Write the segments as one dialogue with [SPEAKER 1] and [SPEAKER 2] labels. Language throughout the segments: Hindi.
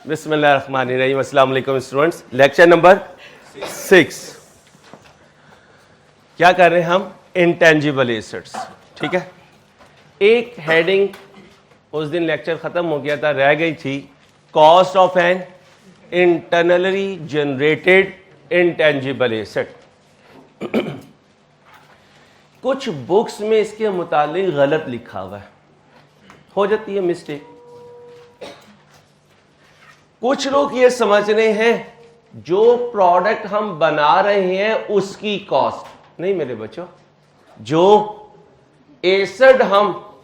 [SPEAKER 1] बिस्मिल्लाहिर्रहमानिर्रहीम। अस्सलाम वालेकुम स्टूडेंट्स। लेक्चर नंबर 6 क्या कर रहे हैं हम? Intangible assets. ठीक है, एक हेडिंग उस दिन लेक्चर खत्म हो गया था, रह गई थी, cost of an internally generated intangible asset. कुछ बुक्स में इसके मुतालिक गलत लिखा हुआ है, हो जाती है मिस्टेक। कुछ लोग ये समझ रहे हैं जो प्रोडक्ट हम बना रहे हैं उसकी कॉस्ट नहीं मेरे बच्चों, जो एसेट हम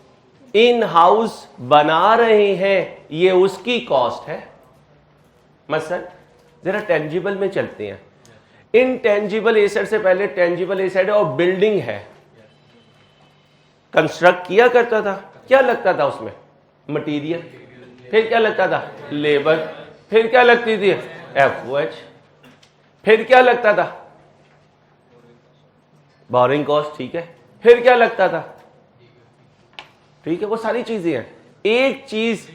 [SPEAKER 1] इन हाउस बना रहे हैं ये उसकी कॉस्ट है। मसलन जरा टेंजिबल में चलते हैं। इनटेंजिबल एसेट से पहले टेंजिबल एसेट है और बिल्डिंग है, कंस्ट्रक्ट किया करता था, क्या लगता था उसमें? मटेरियल। फिर क्या लगता था? लेबर। फिर क्या लगती थी? एफओएच। फिर क्या लगता था? Borrowing cost. ठीक है, फिर क्या लगता था? ठीक है, वो सारी चीजें हैं। एक चीज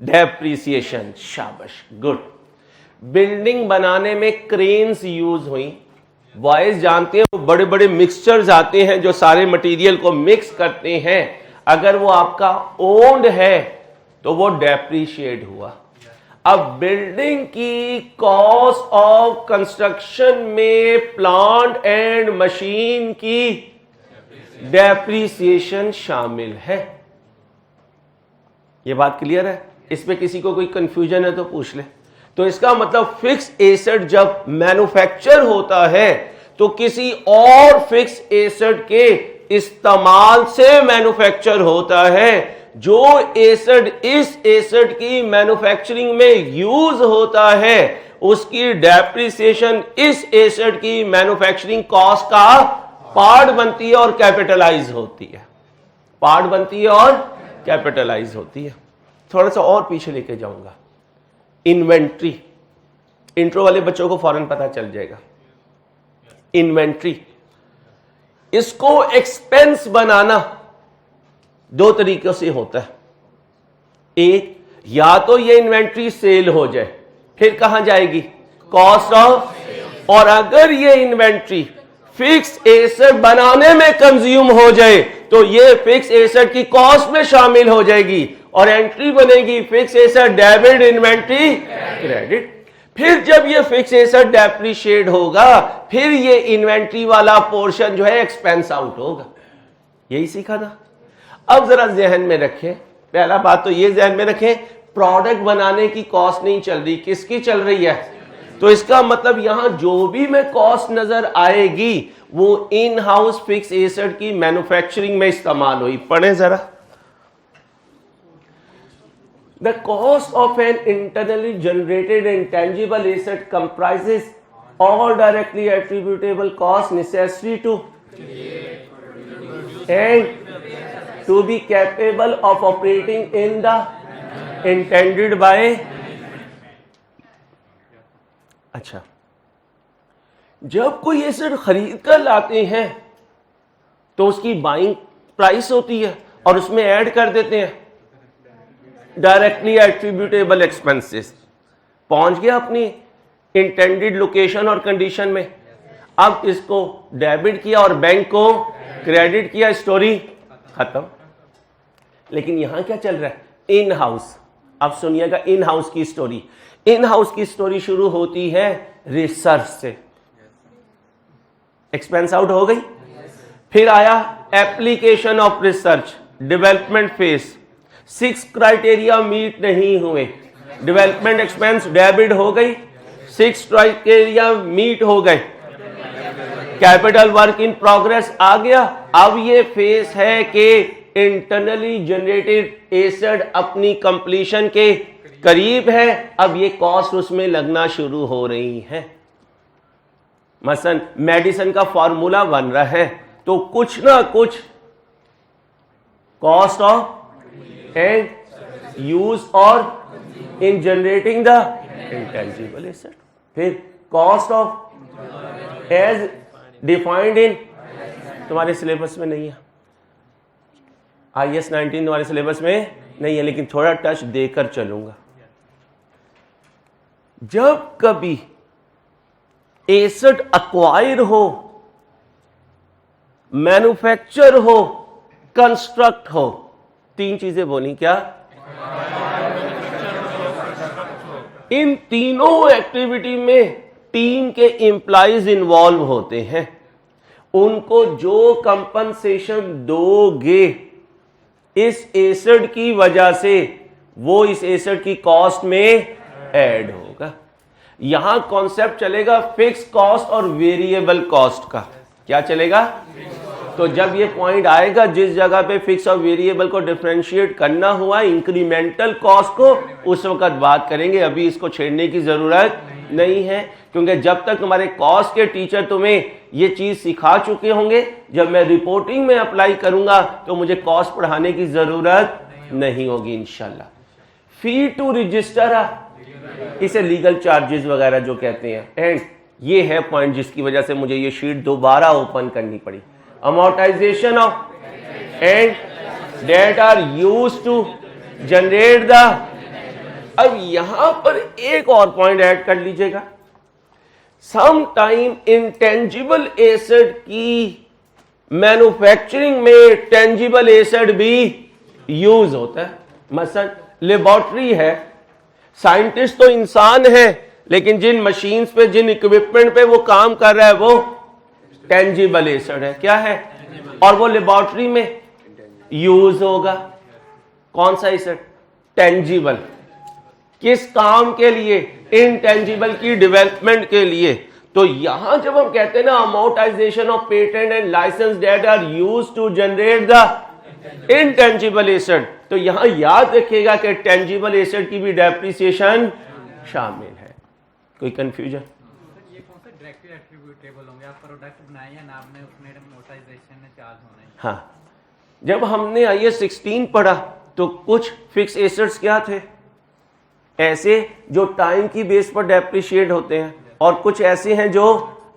[SPEAKER 1] डेप्रिसिएशन। शाबाश, गुड। बिल्डिंग बनाने में क्रेन्स यूज हुई। बॉयज जानते हैं वो बड़े बड़े मिक्सचर्स आते हैं जो सारे मटेरियल को मिक्स करते हैं। अगर वो आपका ओन्ड है तो वो डेप्रिशिएट हुआ। अब बिल्डिंग की कॉस्ट ऑफ कंस्ट्रक्शन में प्लांट एंड मशीन की डेप्रिसिएशन शामिल है। ये बात क्लियर है? इसमें किसी को कोई कंफ्यूजन है तो पूछ ले। तो इसका मतलब फिक्स एसेट जब मैन्युफैक्चर होता है तो किसी और फिक्स एसेट के इस्तेमाल से मैन्युफैक्चर होता है। जो एसेट इस एसेट की मैन्युफैक्चरिंग में यूज होता है उसकी डेप्रिसिएशन इस एसेट की मैन्युफैक्चरिंग कॉस्ट का पार्ट बनती है और कैपिटलाइज होती है। पार्ट बनती है और कैपिटलाइज होती है। थोड़ा सा और पीछे लेके जाऊंगा। इन्वेंट्री, इंट्रो वाले बच्चों को फौरन पता चल जाएगा। इन्वेंट्री, इसको एक्सपेंस बनाना दो तरीकों से होता है। एक, या तो ये इन्वेंट्री सेल हो जाए, फिर कहां जाएगी? Cost of. और अगर ये इन्वेंट्री फिक्स एसेट बनाने में कंज्यूम हो जाए तो ये फिक्स एसेट की कॉस्ट में शामिल हो जाएगी और एंट्री बनेगी fix asset debit, inventory credit. फिर जब ये फिक्स एसेट डेप्रिशिएट होगा फिर ये इन्वेंट्री वाला पोर्शन जो है एक्सपेंस आउट होगा। यही सीखा था। अब जरा जहन में रखें, पहला बात तो ये जहन में रखें, प्रोडक्ट बनाने की कॉस्ट नहीं चल रही, किसकी चल रही है? तो इसका मतलब यहां जो भी में कॉस्ट नजर आएगी वो इन हाउस फिक्स एसेट की मैन्युफैक्चरिंग में इस्तेमाल हुई। पढ़े जरा। The cost of an internally generated intangible asset comprises all directly attributable costs necessary to and to be capable of operating in the intended by। अच्छा, जब कोई एसेट खरीद कर लाते हैं तो उसकी बाइंग प्राइस होती है और उसमें ऐड कर देते हैं डायरेक्टली एट्रीब्यूटेबल एक्सपेंसेस। पहुंच गया अपनी इंटेंडेड लोकेशन और कंडीशन में। अब इसको डेबिट किया और बैंक को क्रेडिट किया, स्टोरी खत्म। लेकिन यहां क्या चल रहा है? In house. अब सुनिएगा इन हाउस की स्टोरी। इन हाउस की स्टोरी शुरू होती है रिसर्च से। एक्सपेंस आउट हो गई। फिर आया application of research, development phase. 6 criteria meet नहीं हुए, डेवलपमेंट एक्सपेंस डेबिट हो गई। 6 क्राइटेरिया मीट हो गए, कैपिटल वर्क इन प्रोग्रेस आ गया। अब ये फेज है कि इंटरनली जनरेटेड एसेट अपनी कंप्लीशन के करीब है। अब ये कॉस्ट उसमें लगना शुरू हो रही है। मसलन मेडिसिन का फॉर्मूला बन रहा है तो कुछ ना कुछ कॉस्ट ऑफ एंड यूज और in generating the intangible asset. फिर cost of as defined in, तुम्हारे सिलेबस में नहीं है। IS 19 तुम्हारे सिलेबस में नहीं है, लेकिन थोड़ा टच देकर चलूंगा। जब कभी एसेट अक्वायर हो, मैन्युफैक्चर हो, कंस्ट्रक्ट हो, तीन चीजें बोली क्या? इन तीनों एक्टिविटी में टीम के एम्प्लॉइज इन्वॉल्व होते हैं। उनको जो कंपनसेशन दोगे इस एसेट की वजह से, वो इस एसेट की कॉस्ट में ऐड होगा। यहां कॉन्सेप्ट चलेगा फिक्स कॉस्ट और वेरिएबल कॉस्ट का। क्या चलेगा? तो जब ये पॉइंट आएगा जिस जगह पे फिक्स और वेरिएबल को डिफरेंशिएट करना हुआ, इंक्रीमेंटल कॉस्ट को, उस वक्त बात करेंगे। अभी इसको छेड़ने की जरूरत नहीं है, क्योंकि जब तक तुम्हारे कॉस्ट के टीचर तुम्हें ये चीज सिखा चुके होंगे, जब मैं रिपोर्टिंग में अप्लाई करूंगा तो मुझे कॉस्ट पढ़ाने की जरूरत नहीं होगी इंशाल्लाह। फी टू रजिस्टर, इसे लीगल चार्जेस वगैरह जो कहते हैं, एंड ये है पॉइंट जिसकी वजह से मुझे ये शीट दोबारा ओपन करनी पड़ी। Amortization of and that are used to generate the. अब यहां पर एक और पॉइंट ऐड कर लीजिएगा। सम टाइम इंटेंजिबल एसेट की मैन्युफैक्चरिंग में टेंजिबल एसेट भी यूज होता है। मसलन लेबोरेटरी है, साइंटिस्ट तो इंसान है, लेकिन जिन मशीन्स पे, जिन इक्विपमेंट पे वो काम कर रहा है वो टेंजिबल एसेट है। क्या है? और वो लेबोरेटरी में यूज होगा। कौन सा एसेट? टेंजिबल। किस काम के लिए? इनटेंजिबल की डेवलपमेंट के लिए। तो यहां जब हम कहते हैं ना amortization of patent and license that are used to generate the intangible asset, तो यहां याद रखिएगा कि टेंजिबल एसेट की भी डेप्रिसिएशन शामिल है। कोई कंफ्यूजन?
[SPEAKER 2] ये कौन सा डायरेक्टली एट्रिब्यूटेबल होंगे? आप प्रोडक्ट बनाए या ना आपने उसमें अमोर्टाइजेशन में चार्ज होना है?
[SPEAKER 1] हाँ, जब हमने IAS 16 पढ़ा तो कुछ फिक्स एसेट्स क्या थे ऐसे जो टाइम की बेस पर डेप्रिशिएट होते हैं, और कुछ ऐसे हैं जो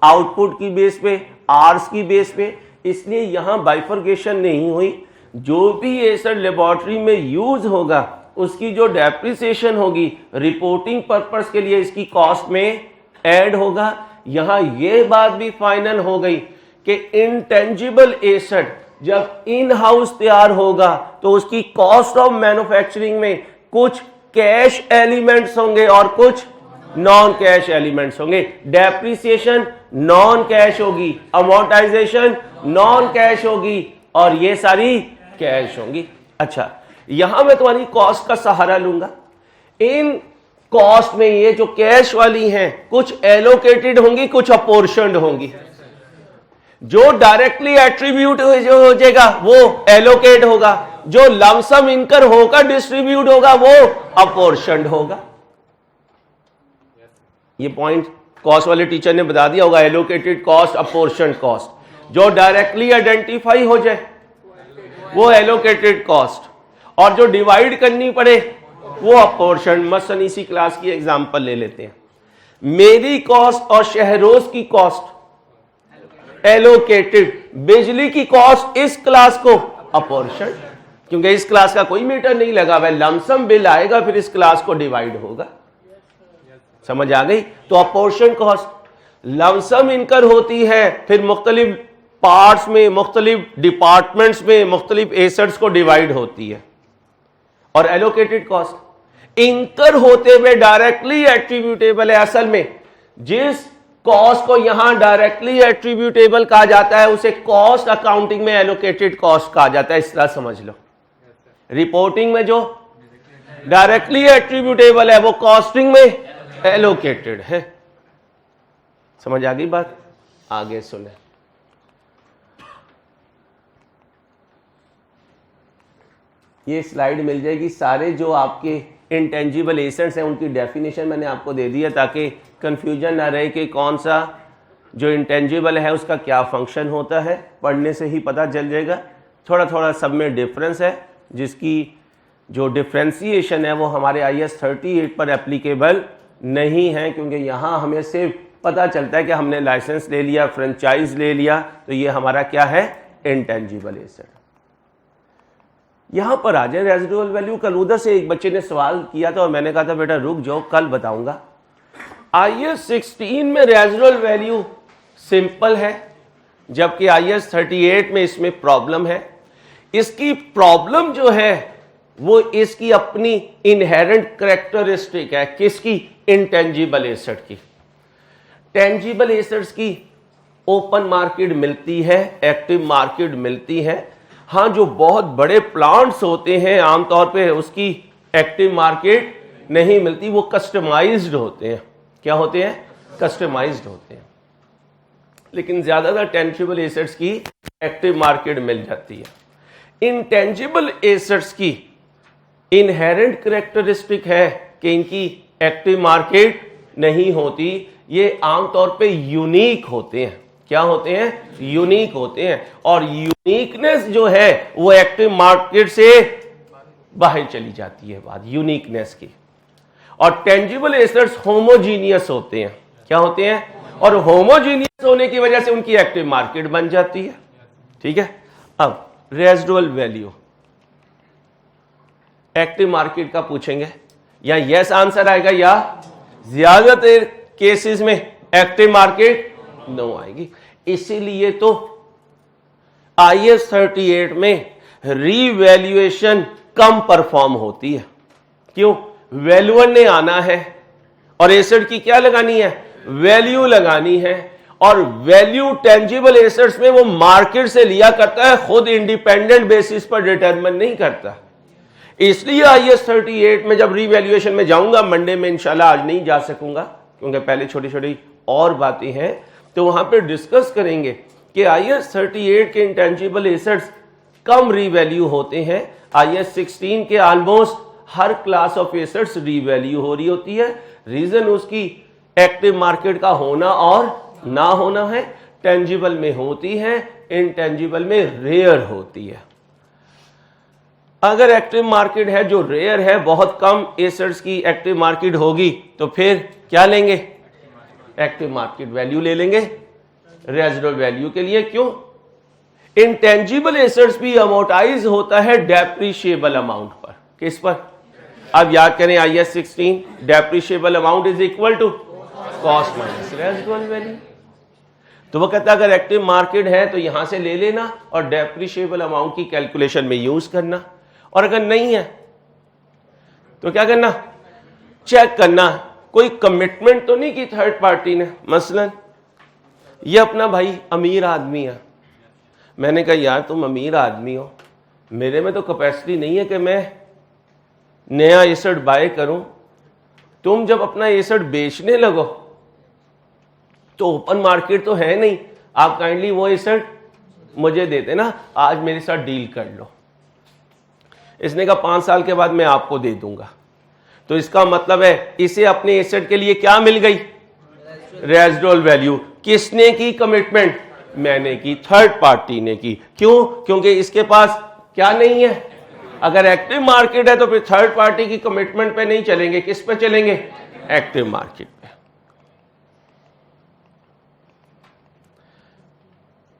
[SPEAKER 1] आउटपुट की बेस पे, आवर्स की बेस पे। इसलिए यहां बाइफर्केशन नहीं हुई। जो भी एसेट लेबोरेटरी में यूज होगा उसकी जो डेप्रिसिएशन होगी रिपोर्टिंग पर्पस के लिए इसकी कॉस्ट में ऐड होगा। यहां यह बात भी फाइनल हो गई कि इंटेंजिबल एसेट जब इन हाउस तैयार होगा तो उसकी कॉस्ट ऑफ मैन्युफैक्चरिंग में कुछ कैश एलिमेंट्स होंगे और कुछ नॉन कैश एलिमेंट्स होंगे। डेप्रिसिएशन नॉन कैश होगी, अमोर्टाइजेशन नॉन कैश होगी, और ये सारी कैश होंगी। अच्छा, यहां मैं तुम्हारी कॉस्ट का सहारा लूंगा। इन कॉस्ट में ये जो कैश वाली हैं कुछ एलोकेटेड होंगी, कुछ अपोर्शनड होंगी। जो डायरेक्टली एट्रीब्यूट हो जाएगा वो एलोकेट होगा, जो लमसम इनकर होगा डिस्ट्रीब्यूट होगा वो अपोर्शनड होगा। ये पॉइंट कॉस्ट वाले टीचर ने बता दिया होगा, एलोकेटेड कॉस्ट, अपोर्शनड कॉस्ट। जो डायरेक्टली आइडेंटिफाई हो जाए वो एलोकेटेड कॉस्ट, और जो डिवाइड करनी पड़े वो अपोर्शन। मसलन इसी क्लास की एग्जांपल ले लेते हैं। मेरी कॉस्ट और शहरोज की कॉस्ट एलोकेटेड, बिजली की कॉस्ट इस क्लास को अपोर्शन, क्योंकि इस क्लास का कोई मीटर नहीं लगा हुआ है, लमसम बिल आएगा फिर इस क्लास को डिवाइड होगा। समझ आ गई? तो अपोर्शन कॉस्ट लमसम इनकर होती है, फिर मुख्तलिफ पार्ट्स में, मुख्तलिफ डिपार्टमेंट्स में, मुख्तलिफ एसेट्स को डिवाइड होती है। और एलोकेटेड कॉस्ट इनकर होते हुए डायरेक्टली एट्रीब्यूटेबल है। असल में जिस कॉस्ट को यहां डायरेक्टली एट्रीब्यूटेबल कहा जाता है उसे कॉस्ट अकाउंटिंग में एलोकेटेड कॉस्ट कहा जाता है। इस तरह समझ लो। रिपोर्टिंग में जो डायरेक्टली एट्रीब्यूटेबल है वो कॉस्टिंग में एलोकेटेड है। समझ आ गई बात? आगे सुने। ये स्लाइड मिल जाएगी। सारे जो आपके इंटेंजिबल एसेट्स हैं उनकी डेफिनेशन मैंने आपको दे दी है ताकि कंफ्यूजन ना रहे कि कौन सा जो इंटेंजिबल है उसका क्या फंक्शन होता है। पढ़ने से ही पता चल जाएगा। थोड़ा थोड़ा सब में डिफरेंस है, जिसकी जो डिफ्रेंसिएशन है वो हमारे IAS 38 पर एप्लीकेबल नहीं है, क्योंकि यहाँ हमें सिर्फ पता चलता है कि हमने लाइसेंस ले लिया, फ्रेंचाइज ले लिया, तो ये हमारा क्या है? Intangible asset. यहां पर आ जाए रेजिडुअल वैल्यू। कल उधर से एक बच्चे ने सवाल किया था और मैंने कहा था बेटा रुक जाओ, कल बताऊंगा। IAS 16 में रेजिडुअल वैल्यू सिंपल है, जबकि IAS 38 में इसमें प्रॉब्लम है। इसकी प्रॉब्लम जो है वो इसकी अपनी इनहेरेंट कैरेक्टरिस्टिक है। किसकी? इंटेंजिबल एसेट की। टेंजिबल एसेट्स की ओपन मार्केट मिलती है, एक्टिव मार्केट मिलती है। हाँ, जो बहुत बड़े प्लांट्स होते हैं आमतौर पे उसकी एक्टिव मार्केट नहीं मिलती, वो कस्टमाइज्ड होते हैं। क्या होते हैं? कस्टमाइज्ड होते हैं। लेकिन ज्यादातर टेंजिबल एसेट्स की एक्टिव मार्केट मिल जाती है। इंटेंजिबल एसेट्स की इनहेरेंट कैरेक्टरिस्टिक है कि इनकी एक्टिव मार्केट नहीं होती, ये आमतौर पे यूनिक होते हैं। क्या होते हैं? यूनिक होते हैं। और यूनिकनेस जो है वो एक्टिव मार्केट से बाहर चली जाती है बात यूनिकनेस की। और टेंजिबल एसेट्स होमोजीनियस होते हैं। क्या होते हैं? और होमोजीनियस होने की वजह से उनकी एक्टिव मार्केट बन जाती है। ठीक है। अब रेजिडुअल वैल्यू एक्टिव मार्केट का पूछेंगे, या यस आंसर आएगा, या ज्यादातर केसेस में एक्टिव मार्केट नो आएगी। इसीलिए तो IAS 38 में रीवैल्यूएशन कम परफॉर्म होती है। क्यों? वैल्यूअर ने आना है और एसेट की क्या लगानी है? वैल्यू लगानी है। और वैल्यू टेंजिबल एसेट्स में वो मार्केट से लिया करता है, खुद इंडिपेंडेंट बेसिस पर डिटरमिन नहीं करता। इसलिए IAS 38 में जब रीवैल्यूएशन में जाऊंगा मंडे में, इंशाल्लाह आज नहीं जा सकूंगा क्योंकि पहले छोटी छोटी और बातें हैं, तो वहां पे डिस्कस करेंगे कि IAS 38 के इंटेंजिबल एसेट्स कम रीवैल्यू होते हैं। IAS 16 के almost her class of assets revalue हो रही होती है। रीजन उसकी एक्टिव मार्केट का होना और ना होना है। टेंजिबल में होती है, इनटेंजिबल में रेयर होती है। अगर एक्टिव मार्केट है जो रेयर है, बहुत कम एसेट्स की एक्टिव मार्केट होगी, तो फिर क्या लेंगे? एक्टिव मार्केट वैल्यू ले लेंगे रेजिडुअल वैल्यू के लिए। क्यों? इंटेंजिबल एसेट्स भी अमोर्टाइज होता है डेप्रिशिएबल अमाउंट पर। किस पर? अब याद करें IAS 16, depreciable amount is equal to cost minus residual value. तो वो कहता है अगर एक्टिव मार्केट है तो यहां से ले लेना और डेप्रिशिएबल अमाउंट की कैलकुलेशन में यूज करना, और अगर नहीं है तो क्या करना? चेक करना कोई कमिटमेंट तो नहीं की थर्ड पार्टी ने। मसलन ये अपना भाई अमीर आदमी है, मैंने कहा यार तुम अमीर आदमी हो, मेरे में तो कैपेसिटी नहीं है कि मैं नया एसेट बाय करूं। तुम जब अपना एसेट बेचने लगो तो ओपन मार्केट तो है नहीं, आप काइंडली वो एसेट मुझे देते ना, आज मेरे साथ डील कर लो। इसने कहा 5 साल के बाद मैं आपको दे दूंगा। तो इसका मतलब है इसे अपने एसेट के लिए क्या मिल गई? Residual value. किसने की कमिटमेंट? मैंने की, थर्ड पार्टी ने की। क्यों? क्योंकि इसके पास क्या नहीं है। अगर एक्टिव मार्केट है तो फिर थर्ड पार्टी की कमिटमेंट पे नहीं चलेंगे, किस पे चलेंगे? एक्टिव मार्केट पे।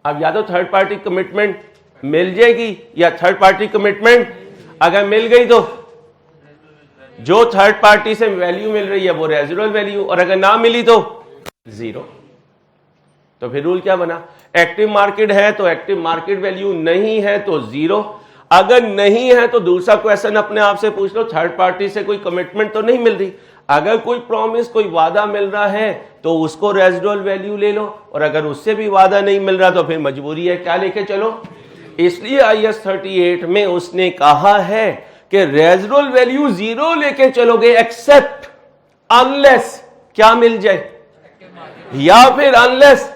[SPEAKER 1] अब या तो थर्ड पार्टी कमिटमेंट मिल जाएगी या थर्ड पार्टी कमिटमेंट अगर मिल गई तो जो थर्ड पार्टी से वैल्यू मिल रही है वो रेजिडुअल वैल्यू, और अगर ना मिली तो जीरो। तो फिर रूल क्या बना? एक्टिव मार्केट है तो एक्टिव मार्केट वैल्यू, नहीं है तो जीरो। अगर नहीं है तो दूसरा क्वेश्चन अपने आप से पूछ लो, थर्ड पार्टी से कोई कमिटमेंट तो नहीं मिल रही। अगर कोई प्रॉमिस, कोई वादा मिल रहा है तो उसको रेजिडुअल वैल्यू ले लो, और अगर उससे भी वादा नहीं मिल रहा तो फिर मजबूरी है, क्या लेके चलो? इसलिए IAS 38 में उसने कहा है कि रेजिडुअल वैल्यू जीरो लेके चलोगे एक्सेप्ट अनलेस क्या मिल जाए, या फिर अनलेस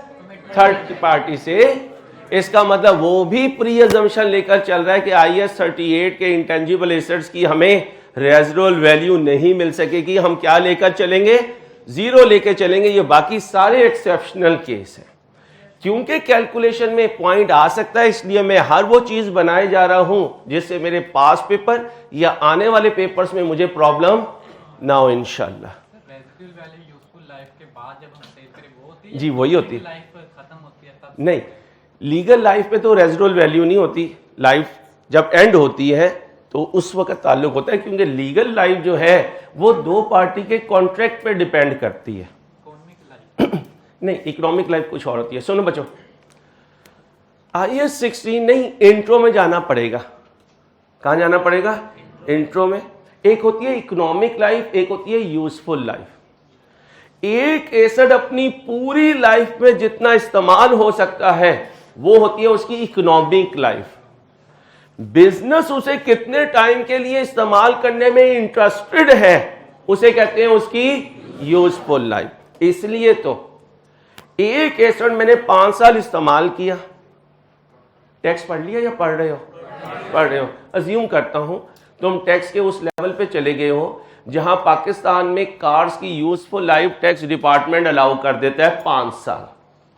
[SPEAKER 1] थर्ड पार्टी से। इसका मतलब वो भी प्री अजम्पशन लेकर चल रहा है कि IAS 38 के इंटेंजिबल एसेट्स की हमें रेजिडुअल वैल्यू नहीं मिल सकेगी। हम क्या लेकर चलेंगे? जीरो लेकर चलेंगे। ये बाकी सारे एक्सेप्शनल केस हैं। क्योंकि कैलकुलेशन में पॉइंट आ सकता है, इसलिए मैं हर वो चीज बनाए जा रहा हूं जिससे मेरे पास पेपर या आने वाले पेपर्स में मुझे प्रॉब्लम ना हो इंशाल्लाह।
[SPEAKER 2] रेजिडुअल वैल्यू यूजफुल लाइफ के बाद जब हम सेव करें वो होती है?
[SPEAKER 1] जी वही होती है।
[SPEAKER 2] लाइफ खत्म होती है
[SPEAKER 1] नहीं, लीगल लाइफ पे तो रेजिडुअल वैल्यू नहीं होती। लाइफ जब एंड होती है तो उस वक्त ताल्लुक होता है, क्योंकि लीगल लाइफ जो है वो दो पार्टी के कॉन्ट्रैक्ट पे डिपेंड करती है। नहीं, इकोनॉमिक लाइफ कुछ और होती है। सुनो बच्चों, IAS 16 नहीं, इंट्रो में जाना पड़ेगा। कहां जाना पड़ेगा? इंट्रो में। एक होती है इकोनॉमिक लाइफ, एक होती है यूजफुल लाइफ। एक एसेट अपनी पूरी लाइफ में जितना इस्तेमाल हो सकता है वो होती है उसकी इकोनॉमिक लाइफ। बिजनेस उसे कितने टाइम के लिए इस्तेमाल करने में इंटरेस्टेड है उसे कहते हैं उसकी यूजफुल लाइफ। इसलिए तो एक एसेट मैंने 5 साल इस्तेमाल किया, टैक्स पढ़ लिया या पढ़ रहे हो? पढ़ रहे हो। अज्यूम करता हूं तुम टैक्स के उस लेवल पे चले गए हो जहां पाकिस्तान में कार्स की useful life tax department allow कर देता है 5 साल।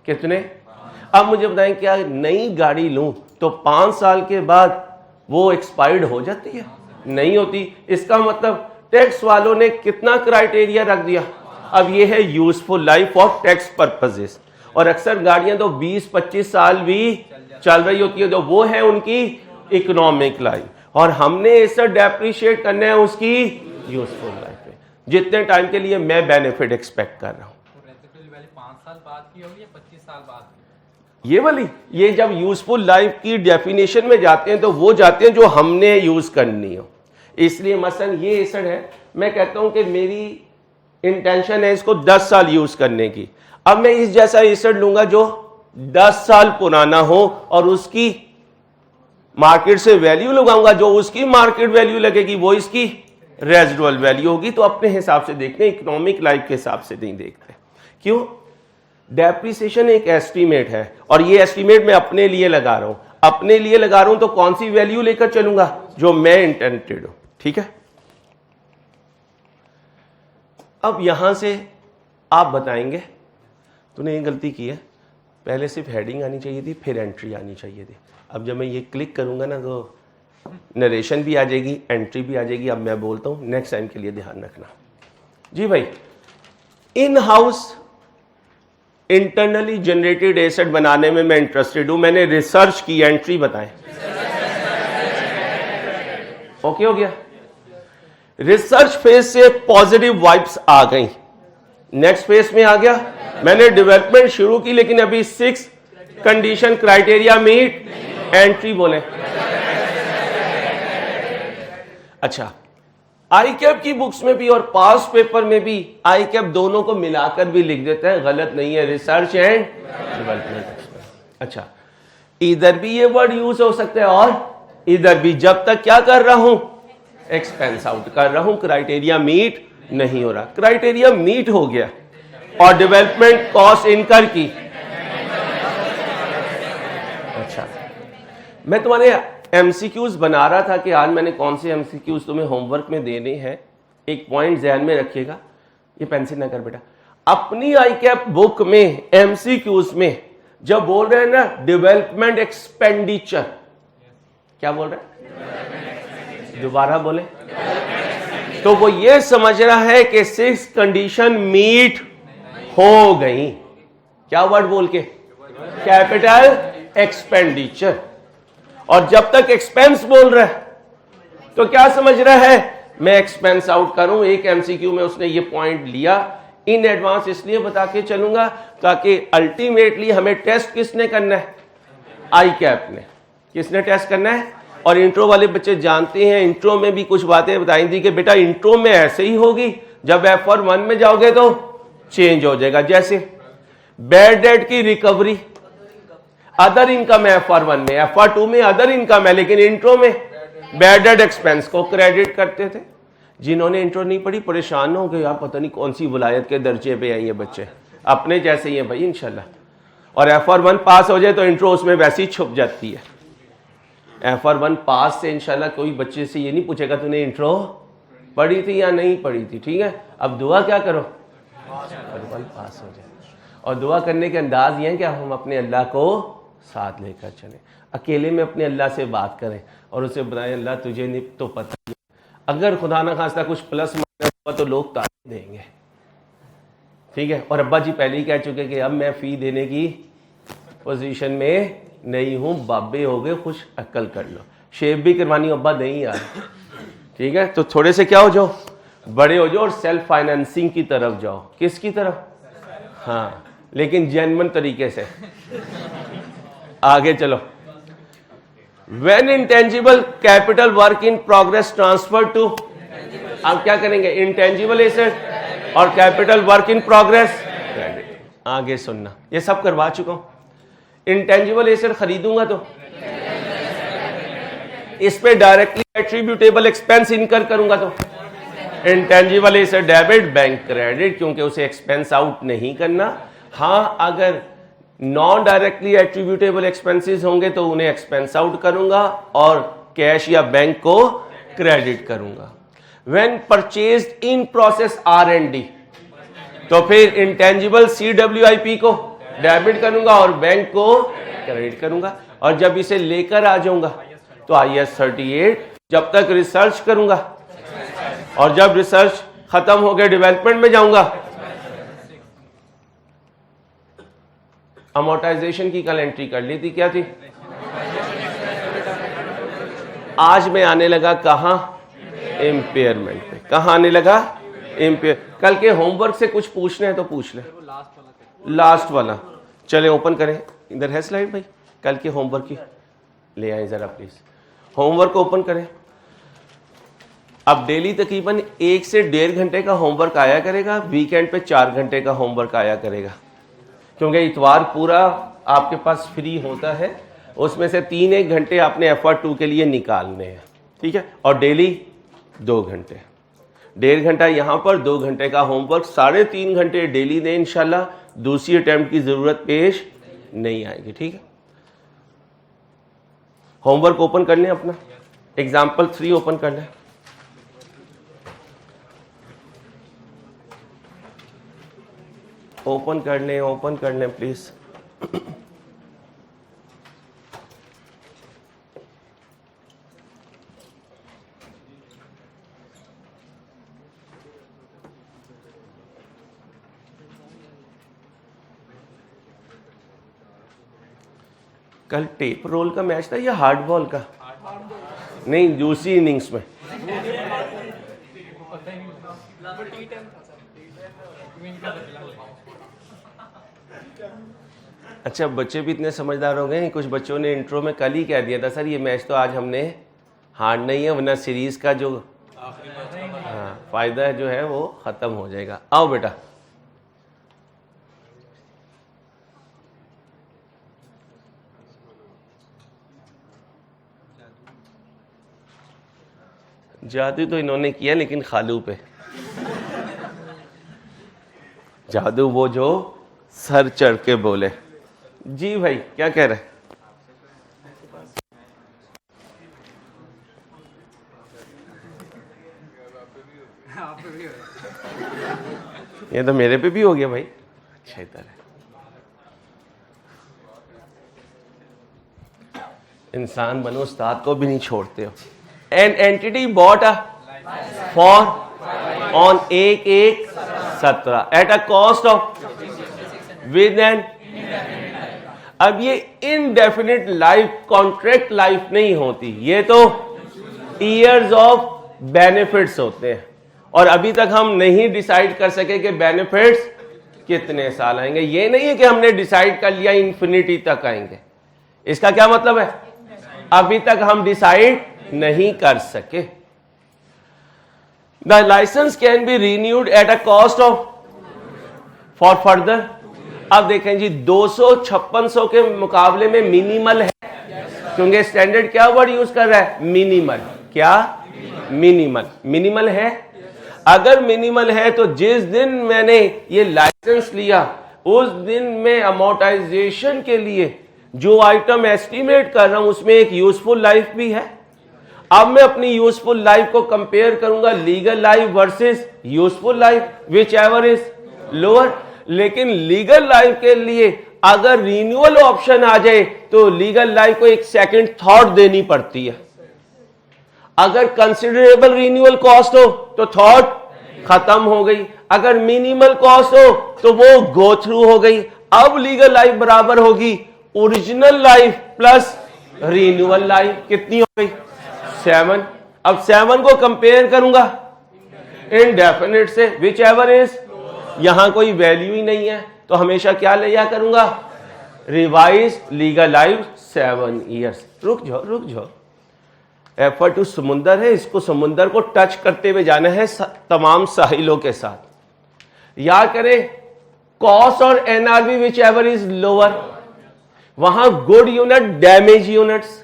[SPEAKER 1] कितने? अब मुझे बताएं, क्या नई गाड़ी लूं तो 5 साल के बाद वो एक्सपायर्ड हो जाती है? नहीं होती। इसका मतलब टैक्स वालों ने कितना क्राइटेरिया रख दिया? अब ये है useful life of tax purposes. और अक्सर गाड़ियां तो 20-25 साल भी चल रही होती है, जो वो है उनकी इकोनॉमिक लाइफ। और हमने इसे डेप्रिशिएट करना है उसकी यूजफुल लाइफ में, जितने टाइम के लिए मैं बेनिफिट एक्सपेक्ट कर रहा हूं।
[SPEAKER 2] 5 साल बाद की होगी या 25 साल बाद की?
[SPEAKER 1] ये वाली, ये जब यूजफुल लाइफ की डेफिनेशन में जाते हैं तो वो जाते हैं जो हमने यूज करनी हो। इसलिए मसलन ये एसेट है, मैं कहता हूं कि मेरी इंटेंशन है इसको 10 साल यूज करने की। अब मैं इस जैसा एसेट लूंगा जो 10 साल पुराना हो और उसकी मार्केट से वैल्यू लगाऊंगा, जो उसकी मार्केट वैल्यू लगेगी वो इसकी रेजिडुअल वैल्यू होगी। तो अपने हिसाब से देखते हैं, इकोनॉमिक लाइफ के हिसाब से नहीं देखते। क्यों? डेप्रिसिएशन एक एस्टीमेट है और ये एस्टीमेट मैं अपने लिए लगा रहा हूं। अपने लिए लगा रहा हूं तो कौन सी वैल्यू लेकर चलूंगा? जो मैं इंटेंडेड हूं। ठीक है। अब यहां से आप बताएंगे तूने ये गलती की है, पहले सिर्फ हेडिंग आनी चाहिए थी, फिर एंट्री आनी चाहिए थी। अब जब मैं ये क्लिक करूंगा ना तो नरेशन भी आ जाएगी, एंट्री भी आ जाएगी। अब मैं बोलता हूं, नेक्स्ट टाइम के लिए ध्यान रखना। जी भाई, in house internally generated asset बनाने में मैं इंटरेस्टेड हूं, मैंने रिसर्च की, एंट्री बताएं। ओके हो गया। रिसर्च फेज से पॉजिटिव वाइब्स आ गई, नेक्स्ट फेज में आ गया। मैंने डेवलपमेंट शुरू की लेकिन अभी 6 कंडीशन क्राइटेरिया मीट, एंट्री बोले। अच्छा, ICAP की बुक्स में भी और पास पेपर में भी ICAP दोनों को मिलाकर भी लिख देते हैं, गलत नहीं है, रिसर्च एंड डेवलपमेंट। अच्छा, इधर भी ये वर्ड यूज हो सकता है और इधर भी, जब तक क्या कर रहा हूं? एक्सपेंस आउट कर रहा हूं, क्राइटेरिया मीट नहीं हो रहा। क्राइटेरिया मीट हो गया और डेवलपमेंट कॉस्ट इनकर की। अच्छा, मैं तुम्हारे MCQs बना रहा था कि आज मैंने कौन से MCQs तुम्हें होमवर्क में देने हैं। एक पॉइंट ध्यान में रखिएगा, ये पेंसिल ना कर बेटा। अपनी ICAP बुक में MCQs में जब बोल रहे हैं ना डेवलपमेंट एक्सपेंडिचर, क्या बोल रहे हैं? दोबारा बोले। तो वो ये समझ रहा है कि 6 कंडीशन मीट हो गई। क्या वर्ड बोल के? Capital expenditure. और जब तक एक्सपेंस बोल रहा है तो क्या समझ रहा है? मैं एक्सपेंस आउट करूं। एक MCQ में उसने ये पॉइंट लिया। इन एडवांस इसलिए बता के चलूंगा ताकि अल्टीमेटली हमें टेस्ट किसने करना है? ICAP ने। किसने टेस्ट करना है? और इंट्रो वाले बच्चे जानते हैं, इंट्रो में भी कुछ बातें बताई थी कि बेटा इंट्रो में ऐसे ही होगी, जब FR1 में जाओगे तो चेंज हो जाएगा। जैसे बैड डेट की रिकवरी, अदर इनकम है FR1 में, FR2 में अदर इनकम है, लेकिन इंट्रो में बैड डेट एक्सपेंस को क्रेडिट करते थे। जिन्होंने इंट्रो नहीं पढ़ी परेशान हो गए, यार पता नहीं कौन सी विलायत के दर्जे पे हैं ये बच्चे, अपने जैसे ही हैं भाई इंशाल्लाह। और FR1 पास हो जाए तो इंट्रो उसमें वैसे ही छुप जाती है। FR1 पास से इंशाल्लाह कोई बच्चे से ये नहीं पूछेगा तूने इंट्रो पढ़ी थी या नहीं पढ़ी थी। ठीक है, अब दुआ क्या करो? FR1 पास हो जाए। और दुआ करने के अंदाज ये है कि हम अपने अल्लाह को साथ लेकर चलें, अकेले में अपने अल्लाह से बात करें और उसे बताएं अल्लाह तुझे नहीं तो पता नहीं, अगर खुदा ना खास्ता कुछ प्लस माइनस हुआ तो लोग तारीफ देंगे। ठीक है, और अब्बा जी पहले ही कह चुके कि अब मैं फी देने की पोजीशन में नहीं हूं, बाबे हो गए, खुश अक्ल कर लो। शेव भी करवानी, अब्बा नहीं यार, ठीक है। तो थोड़े से क्या हो जाओ, बड़े हो जाओ और सेल्फ फाइनेंसिंग की तरफ जाओ। किसकी तरफ? हाँ, लेकिन जेन्युइन तरीके से। आगे चलो। When intangible capital work in progress transferred to, अब क्या करेंगे, इंटेंजिबल एसेट और capital work in progress credit. आगे सुनना, ये सब करवा चुका हूं। इंटेंजिबल एसेट खरीदूंगा तो इस पे डायरेक्टली एट्रीब्यूटेबल एक्सपेंस इनकर करूंगा तो intangible asset debit, bank credit, क्योंकि उसे एक्सपेंस आउट नहीं करना। हाँ, अगर नॉन डायरेक्टली एट्रीब्यूटेबल एक्सपेंसेस होंगे तो उन्हें एक्सपेंस आउट करूंगा और कैश या बैंक को क्रेडिट करूंगा। When purchased in process R&D, तो फिर इंटेंजिबल CWIP को डेबिट करूंगा और बैंक को क्रेडिट करूंगा। और जब इसे लेकर आ जाऊंगा तो IAS 38, जब तक रिसर्च करूंगा और जब रिसर्च खत्म हो गया डेवलपमेंट में जाऊंगा। अमोर्टाइजेशन की कल एंट्री कर ली थी, क्या थी? आज मैं आने लगा कहां? इम्पेयरमेंट पे। कहां आने लगा? इम्पेयर। कल के होमवर्क से कुछ पूछने हैं तो पूछ ले। लास्ट वाला चले ओपन करें, इधर है स्लाइड भाई, कल के होमवर्क की ले आए जरा प्लीज। होमवर्क ओपन करें। अब डेली तकरीबन 1 से 1.5 घंटे का होमवर्क आया करेगा, वीकेंड पे 4 घंटे का होमवर्क आया करेगा, क्योंकि इतवार पूरा आपके पास फ्री होता है, उसमें से 3-1 घंटे आपने FR2 के लिए निकालने हैं, ठीक है। और डेली 2 घंटे, 1.5 घंटा यहाँ पर, 2 घंटे का होमवर्क, 3.5 घंटे डेली दें इंशाल्लाह। दूसरी अटेम्प्ट की जरूरत पेश नहीं आएगी, ठीक है। होमवर्क ओपन कर लें अपना, एग्जाम्पल 3 ओपन कर लें। ओपन कर लें प्लीज। कल टेप रोल का मैच था या हार्ड बॉल का? नहीं, दूसरी इनिंग्स में। अच्छा, बच्चे भी इतने समझदार हो गए। कुछ बच्चों ने इंट्रो में कल ही कह दिया था, सर ये मैच तो आज हमने हारना ही है, वरना सीरीज का जो फायदा जो है वो खत्म हो जाएगा। आओ बेटा, जादू तो इन्होंने किया लेकिन खालू पे। जादू वो जो सर चढ़ के बोले। जी भाई, क्या कह रहे? ये तो मेरे पे भी हो गया भाई। अच्छा, इधर है। इंसान बनो, उस्ताद को भी नहीं छोड़ते हो। An entity bought a for on 1/1/17 at a cost of with an, अब ये indefinite life कॉन्ट्रैक्ट लाइफ नहीं होती, ये तो ईयर्स ऑफ बेनिफिट्स होते हैं। और अभी तक हम नहीं डिसाइड कर सके कि बेनिफिट्स कितने साल आएंगे। ये नहीं है कि हमने डिसाइड कर लिया इन्फिनिटी तक आएंगे। इसका क्या मतलब है? अभी तक हम डिसाइड नहीं कर सके। The license can be renewed at a cost of for further. अब देखें जी, 200-5600 के मुकाबले में मिनिमल है, क्योंकि स्टैंडर्ड क्या वर्ड यूज कर रहा है? मिनिमल। क्या? मिनिमल। मिनिमल है। अगर मिनिमल है तो जिस दिन मैंने ये लाइसेंस लिया उस दिन में अमोर्टाइजेशन के लिए जो आइटम एस्टिमेट कर रहा हूं उसमें एक यूजफुल लाइफ भी है। अब मैं अपनी यूजफुल लाइफ को कंपेयर करूंगा legal life versus useful life, which ever is lower. लेकिन लीगल लाइफ के लिए अगर रिन्यूअल ऑप्शन आ जाए तो लीगल लाइफ को एक सेकंड थॉट देनी पड़ती है। अगर कंसिडरेबल रिन्यूअल कॉस्ट हो तो थॉट खत्म हो गई, अगर मिनिमल कॉस्ट हो तो वो गो थ्रू हो गई। अब लीगल लाइफ बराबर होगी original life plus renewal life कितनी हो गई 7। अब 7 को कंपेयर करूंगा इनडेफिनिट से, विच एवर इज, यहां कोई वैल्यू ही नहीं है तो हमेशा क्या लिया करूंगा रिवाइज लीगल लाइफ 7 ईयर्स। रुक जाओ एफर्ट टू समुंदर है, इसको समुंदर को टच करते हुए जाना है तमाम साहिलों के साथ। याद करें कॉस्ट और NRV which ever is lower, वहां good unit damage units,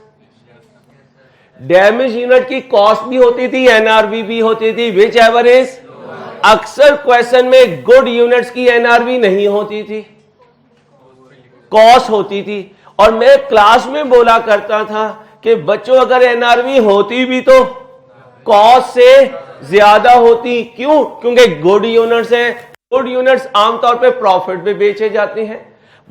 [SPEAKER 1] damage unit की कॉस्ट भी होती थी एनआरबी भी होती थी, विच एवर इज। अक्सर क्वेश्चन में गुड यूनिट्स की एनआरबी नहीं होती थी, कॉस्ट होती थी। और मैं क्लास में बोला करता था कि बच्चों अगर एनआरबी होती भी तो कॉस्ट से ज्यादा होती, क्यों? क्योंकि गुड यूनिट्स है, गुड यूनिट्स आमतौर पे प्रॉफिट में बेचे जाते हैं।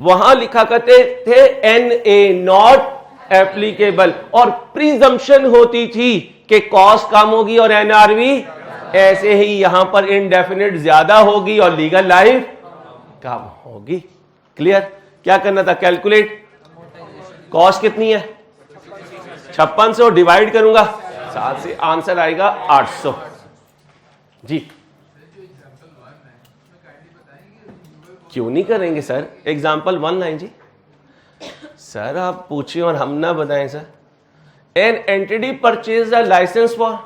[SPEAKER 1] वहां लिखा करते थे NA नॉट एप्लीकेबल, और प्रिजम्पशन होती थी कि कॉस्ट कम होगी और एनआरबी ऐसे ही यहां पर इनडेफिनिट ज्यादा होगी और लीगल लाइफ कम होगी। क्लियर? क्या करना था? कैलकुलेट कॉस्ट कितनी है 5600 डिवाइड करूंगा 7 से, आंसर आएगा 800 जी। क्यों नहीं करेंगे सर? एग्जाम्पल 1 लाइन जी। सर आप पूछिए और हम ना बताएं sir. An entity purchase the license for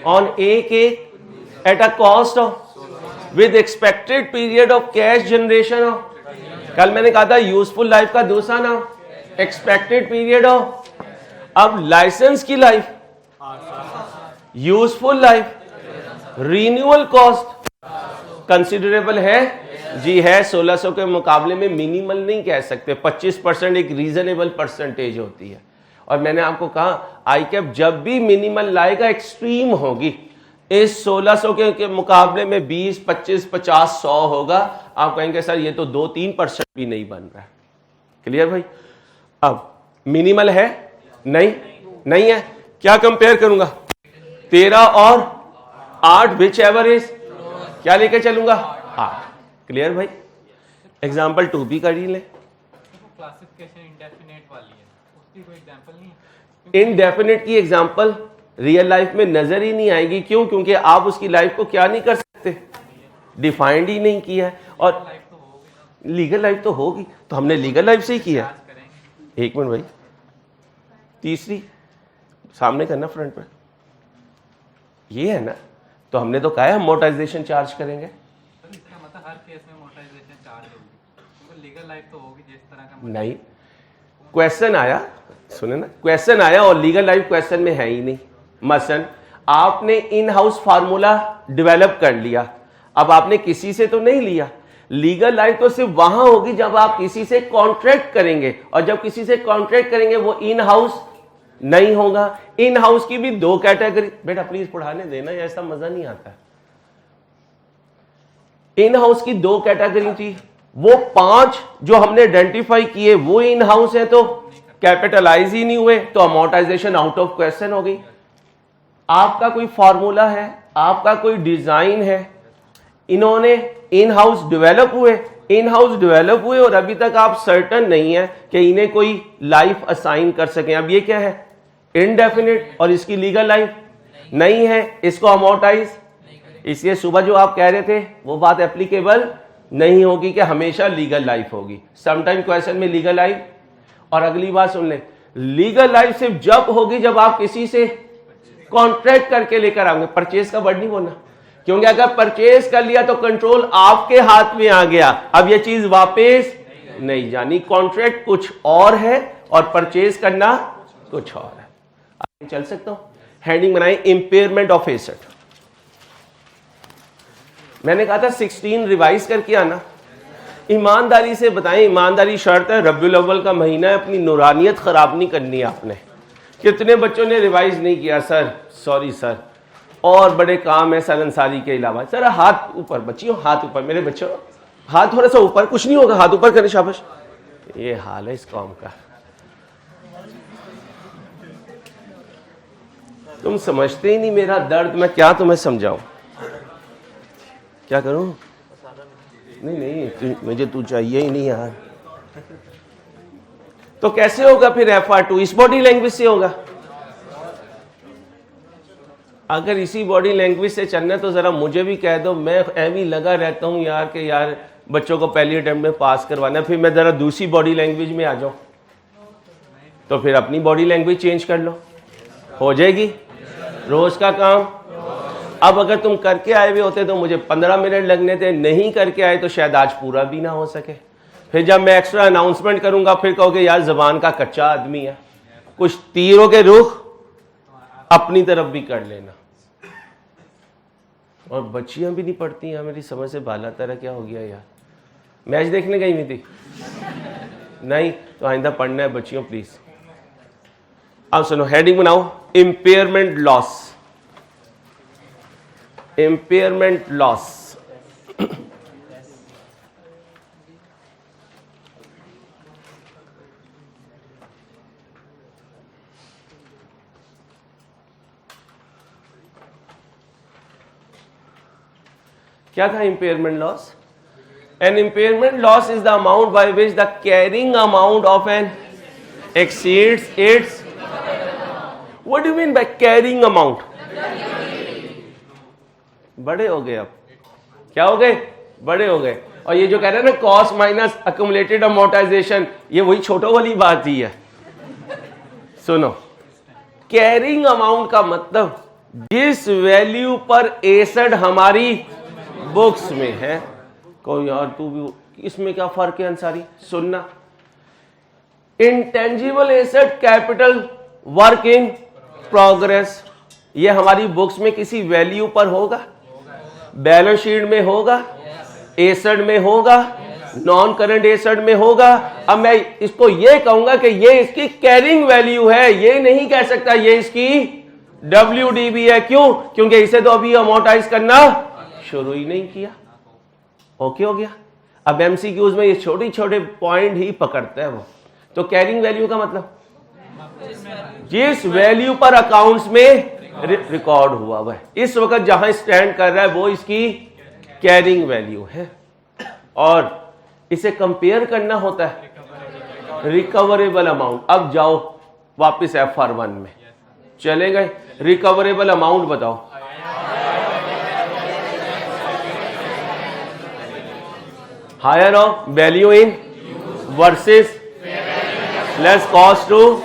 [SPEAKER 1] on एक at a cost of with expected period of cash generation of, कल मैंने कहा था यूजफुल लाइफ का दूसरा नाम एक्सपेक्टेड पीरियड ऑफ। अब लाइसेंस की life, useful life, renewal cost considerable है जी, है 1600 के मुकाबले में मिनिमल नहीं कह सकते, 25% एक रीजनेबल परसेंटेज होती है। और मैंने आपको कहा आई कैप जब भी मिनिमल लाएगा एक्सट्रीम होगी, इस 1600 के मुकाबले में 20, 25, 50, 100 होगा। आप कहेंगे सर ये तो 2-3% भी नहीं बन रहा है। क्लियर भाई? अब मिनिमल है नहीं है, क्या कंपेयर करूंगा 13 और 8 विच एवर इज, क्या लेके चलूंगा 8। क्लियर भाई? एग्जाम्पल 2 भी कर ही ले।
[SPEAKER 2] क्लासिफिकेशन इंडेफिनेट वाली है, उसकी कोई एग्जांपल नहीं।
[SPEAKER 1] इनडेफिनेट की एग्जांपल रियल लाइफ में नजर ही नहीं आएगी, क्यों? क्योंकि आप उसकी लाइफ को क्या नहीं कर सकते, डिफाइंड ही नहीं किया है। और लीगल लाइफ तो होगी, तो हमने लीगल लाइफ से ही किया। एक मिनट भाई, तीसरी सामने करना फ्रंट पर, ये है ना, तो हमने तो कहा है हम मोटाइजेशन चार्ज करेंगे।
[SPEAKER 2] इसका मतलब हर केस में मोटाइजेशन चार्ज होगी, तो लीगल लाइफ तो होगी जिस तरह का।
[SPEAKER 1] नहीं, क्वेश्चन आया, सुने ना, क्वेश्चन आया और लीगल लाइफ क्वेश्चन में है ही नहीं। मसलन आपने इन हाउस फार्मूला डेवलप कर लिया, अब आपने किसी से तो नहीं लिया। लीगल लाइफ तो सिर्फ वहां होगी जब आप किसी से कॉन्ट्रैक्ट करेंगे, और जब किसी से कॉन्ट्रैक्ट करेंगे वो इन हाउस नहीं होगा। इन हाउस की भी 2 कैटेगरी, बेटा प्लीज पढ़ाने देना, ऐसा मजा नहीं आता। इन हाउस की 2 कैटेगरी थी, वो 5 जो हमने आइडेंटिफाई किए वो इन हाउस है तो कैपिटलाइज ही नहीं हुए, तो अमोर्टाइजेशन आउट ऑफ क्वेश्चन हो गई। आपका कोई फॉर्मूला है, आपका कोई डिजाइन है, इन्होंने इन हाउस डेवलप हुए और अभी तक आप सर्टन नहीं है कि इन्हें कोई लाइफ असाइन कर सकें। अब ये क्या है इनडेफिनिट, और इसकी लीगल लाइफ नहीं है, इसको अमोर्टाइज। इसलिए सुबह जो आप कह रहे थे वो बात एप्लीकेबल नहीं होगी कि हमेशा लीगल लाइफ होगी। समटाइम क्वेश्चन में लीगल लाइफ, और अगली बात सुन ले, लीगल लाइफ सिर्फ जब होगी जब आप किसी से कॉन्ट्रैक्ट करके लेकर आओगे। परचेज का वर्ड नहीं बोलना, क्योंकि अगर परचेज कर लिया तो कंट्रोल आपके हाथ में आ गया, अब ये चीज वापस नहीं जानी। कॉन्ट्रैक्ट कुछ और है और परचेज करना कुछ और है। आगे चल सकता हूं। हेडिंग बनाई इंपेयरमेंट ऑफ एसेट। मैंने कहा था 16 रिवाइज करके आना। ईमानदारी से बताएं, ईमानदारी शर्त है, रब्बुल अव्वल का महीना है, अपनी नूरानियत खराब नहीं करनी है आपने। कितने बच्चों ने रिवाइज नहीं किया? सर सॉरी सर, और बड़े काम है सर अंसारी के अलावा। सर हाथ ऊपर बच्चियों, हाथ ऊपर मेरे बच्चों, हाथ थोड़ा सा ऊपर, कुछ नहीं होगा, हाथ ऊपर करें, शाबाश। ये हाल है इस कौम का। तुम समझते ही नहीं मेरा दर्द, मैं क्या तुम्हें समझाऊं, क्या करूं? नहीं मुझे तू चाहिए ही नहीं यार। तो कैसे होगा फिर FR2? इस बॉडी लैंग्वेज से होगा। अगर इसी बॉडी लैंग्वेज से चलना है तो जरा मुझे भी कह दो, मैं एम ही लगा रहता हूं यार कि यार बच्चों को पहली अटेम्प्ट में पास करवाना, फिर मैं जरा दूसरी बॉडी लैंग्वेज में आ जाऊं, तो फिर अपनी बॉडी लैंग्वेज चेंज कर लो, हो जाएगी रोज का काम। अब अगर तुम करके आए हुए होते तो मुझे 15 मिनट लगने थे, नहीं करके आए तो शायद आज पूरा भी ना हो सके। फिर जब मैं एक्स्ट्रा अनाउंसमेंट करूंगा फिर कहोगे यार जबान का कच्चा आदमी है। कुछ तीरों के रुख अपनी तरफ भी कर लेना। और बच्चियां भी नहीं पढ़ती हैं, मेरी समझ से बाला तरह क्या हो गया यार। मैच देखने गई हुई थी नहीं, तो आइंदा पढ़ना है बच्चियों प्लीज। अब सुनो, हेडिंग बनाओ, इंपेयरमेंट लॉस। Impairment loss. क्या था impairment loss? An impairment loss is the amount by which the carrying amount of an exceeds its, what do you mean by carrying amount? बड़े हो गए, अब क्या हो गए? बड़े हो गए। और ये जो कह रहे हैं ना कॉस्ट माइनस अक्यूमुलेटेड अमोर्टाइजेशन, ये वही छोटों वाली बात ही है। सुनो, कैरिंग अमाउंट का मतलब जिस वैल्यू पर एसेट हमारी बुक्स में है। कोई यार तू भी, इसमें क्या फर्क है अंसारी? सुनना, intangible asset capital work in progress, ये हमारी बुक्स में किसी वैल्यू पर होगा, बैलेंस शीट में होगा, एसेट में होगा, नॉन करंट एसेट में होगा। अब मैं इसको ये कहूंगा कि ये इसकी कैरिंग वैल्यू है, ये नहीं कह सकता ये इसकी WDV है। क्यों? क्योंकि इसे तो अभी अमोर्टाइज करना शुरू ही नहीं किया। ओके हो गया। अब MCQs में ये छोटे छोटे पॉइंट ही पकड़ता है वो। तो कैरिंग वैल्यू का मतलब जिस वैल्यू पर अकाउंट्स में रिकॉर्ड हुआ हुआ है, इस वक्त जहां स्टैंड कर रहा है वो इसकी कैरिंग वैल्यू है। और इसे कंपेयर करना होता है रिकवरेबल अमाउंट। अब जाओ वापस FR1 में चले गए, रिकवरेबल अमाउंट बताओ। Higher of value in versus less cost to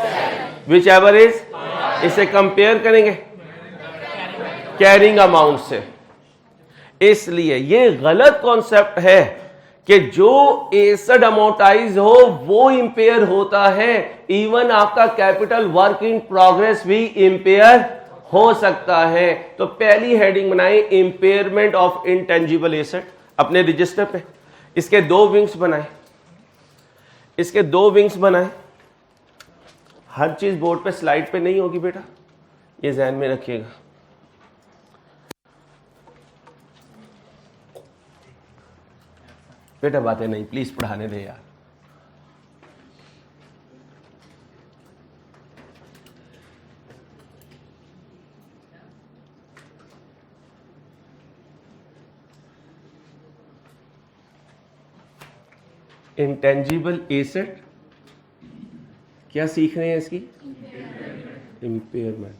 [SPEAKER 1] which ever is, इसे कंपेयर करेंगे कैरिंग अमाउंट से। इसलिए ये गलत कॉन्सेप्ट है कि जो एसेट अमोर्टाइज हो वो इंपेयर होता है। इवन आपका कैपिटल वर्क इन प्रोग्रेस भी इंपेयर हो सकता है। तो पहली हेडिंग बनाए, इंपेयरमेंट ऑफ इंटेंजिबल एसेट अपने रजिस्टर पे। इसके दो विंग्स बनाए, इसके दो विंग्स बनाए। हर चीज बोर्ड पे स्लाइड पे नहीं होगी बेटा, ये ध्यान में रखिएगा। बेटा बातें नहीं, प्लीज पढ़ाने दे यार। इंटेंजिबल एसेट क्या सीख रहे हैं इसकी? इंपेयरमेंट।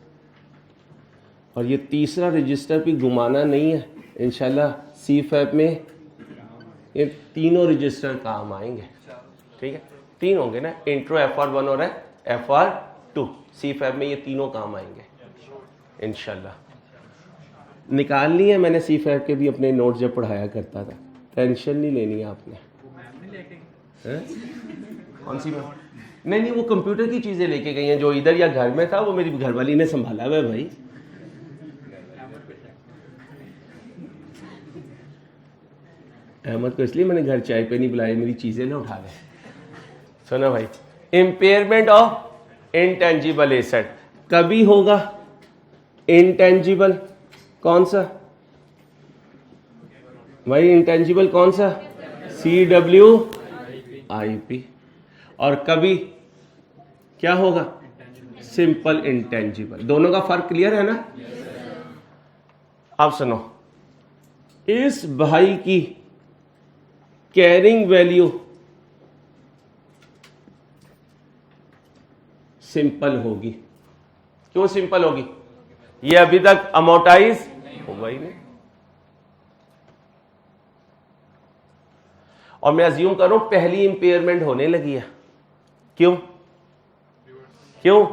[SPEAKER 1] और ये तीसरा रजिस्टर भी घुमाना नहीं है, इंशाल्लाह CFAP में ये तीनों रजिस्टर काम आएंगे। ठीक है, तीन होंगे ना, इंट्रो FR1 और FR2। CFAP में ये तीनों काम आएंगे इंशाल्लाह। निकालनी है, मैंने CFAP के भी अपने नोट्स जब पढ़ाया करता था, टेंशन नहीं लेनी है आपने। कौन सी मैम? नहीं, वो कंप्यूटर की चीजें लेके गई हैं, जो इधर या घर में था वो मेरी घरवाली ने संभाला हुआ है भाई। अहमद को इसलिए मैंने घर चाय पे नहीं बुलाया, मेरी चीजें ना उठा ले। सुनो भाई, इंपेयरमेंट ऑफ इंटेंजिबल एसेट कभी होगा। इंटेंजिबल कौन सा भाई? इंटेंजिबल कौन सा? CWIP। और कभी क्या होगा? Simple intangible. दोनों का फर्क क्लियर है ना? अब सुनो, इस भाई की कैरिंग वैल्यू सिंपल होगी। क्यों सिंपल होगी? ये अभी तक अमोर्टाइज होगा ही नहीं। और मैं अज्यूम करूं पहली इंपेयरमेंट होने लगी है। क्यों? क्यों?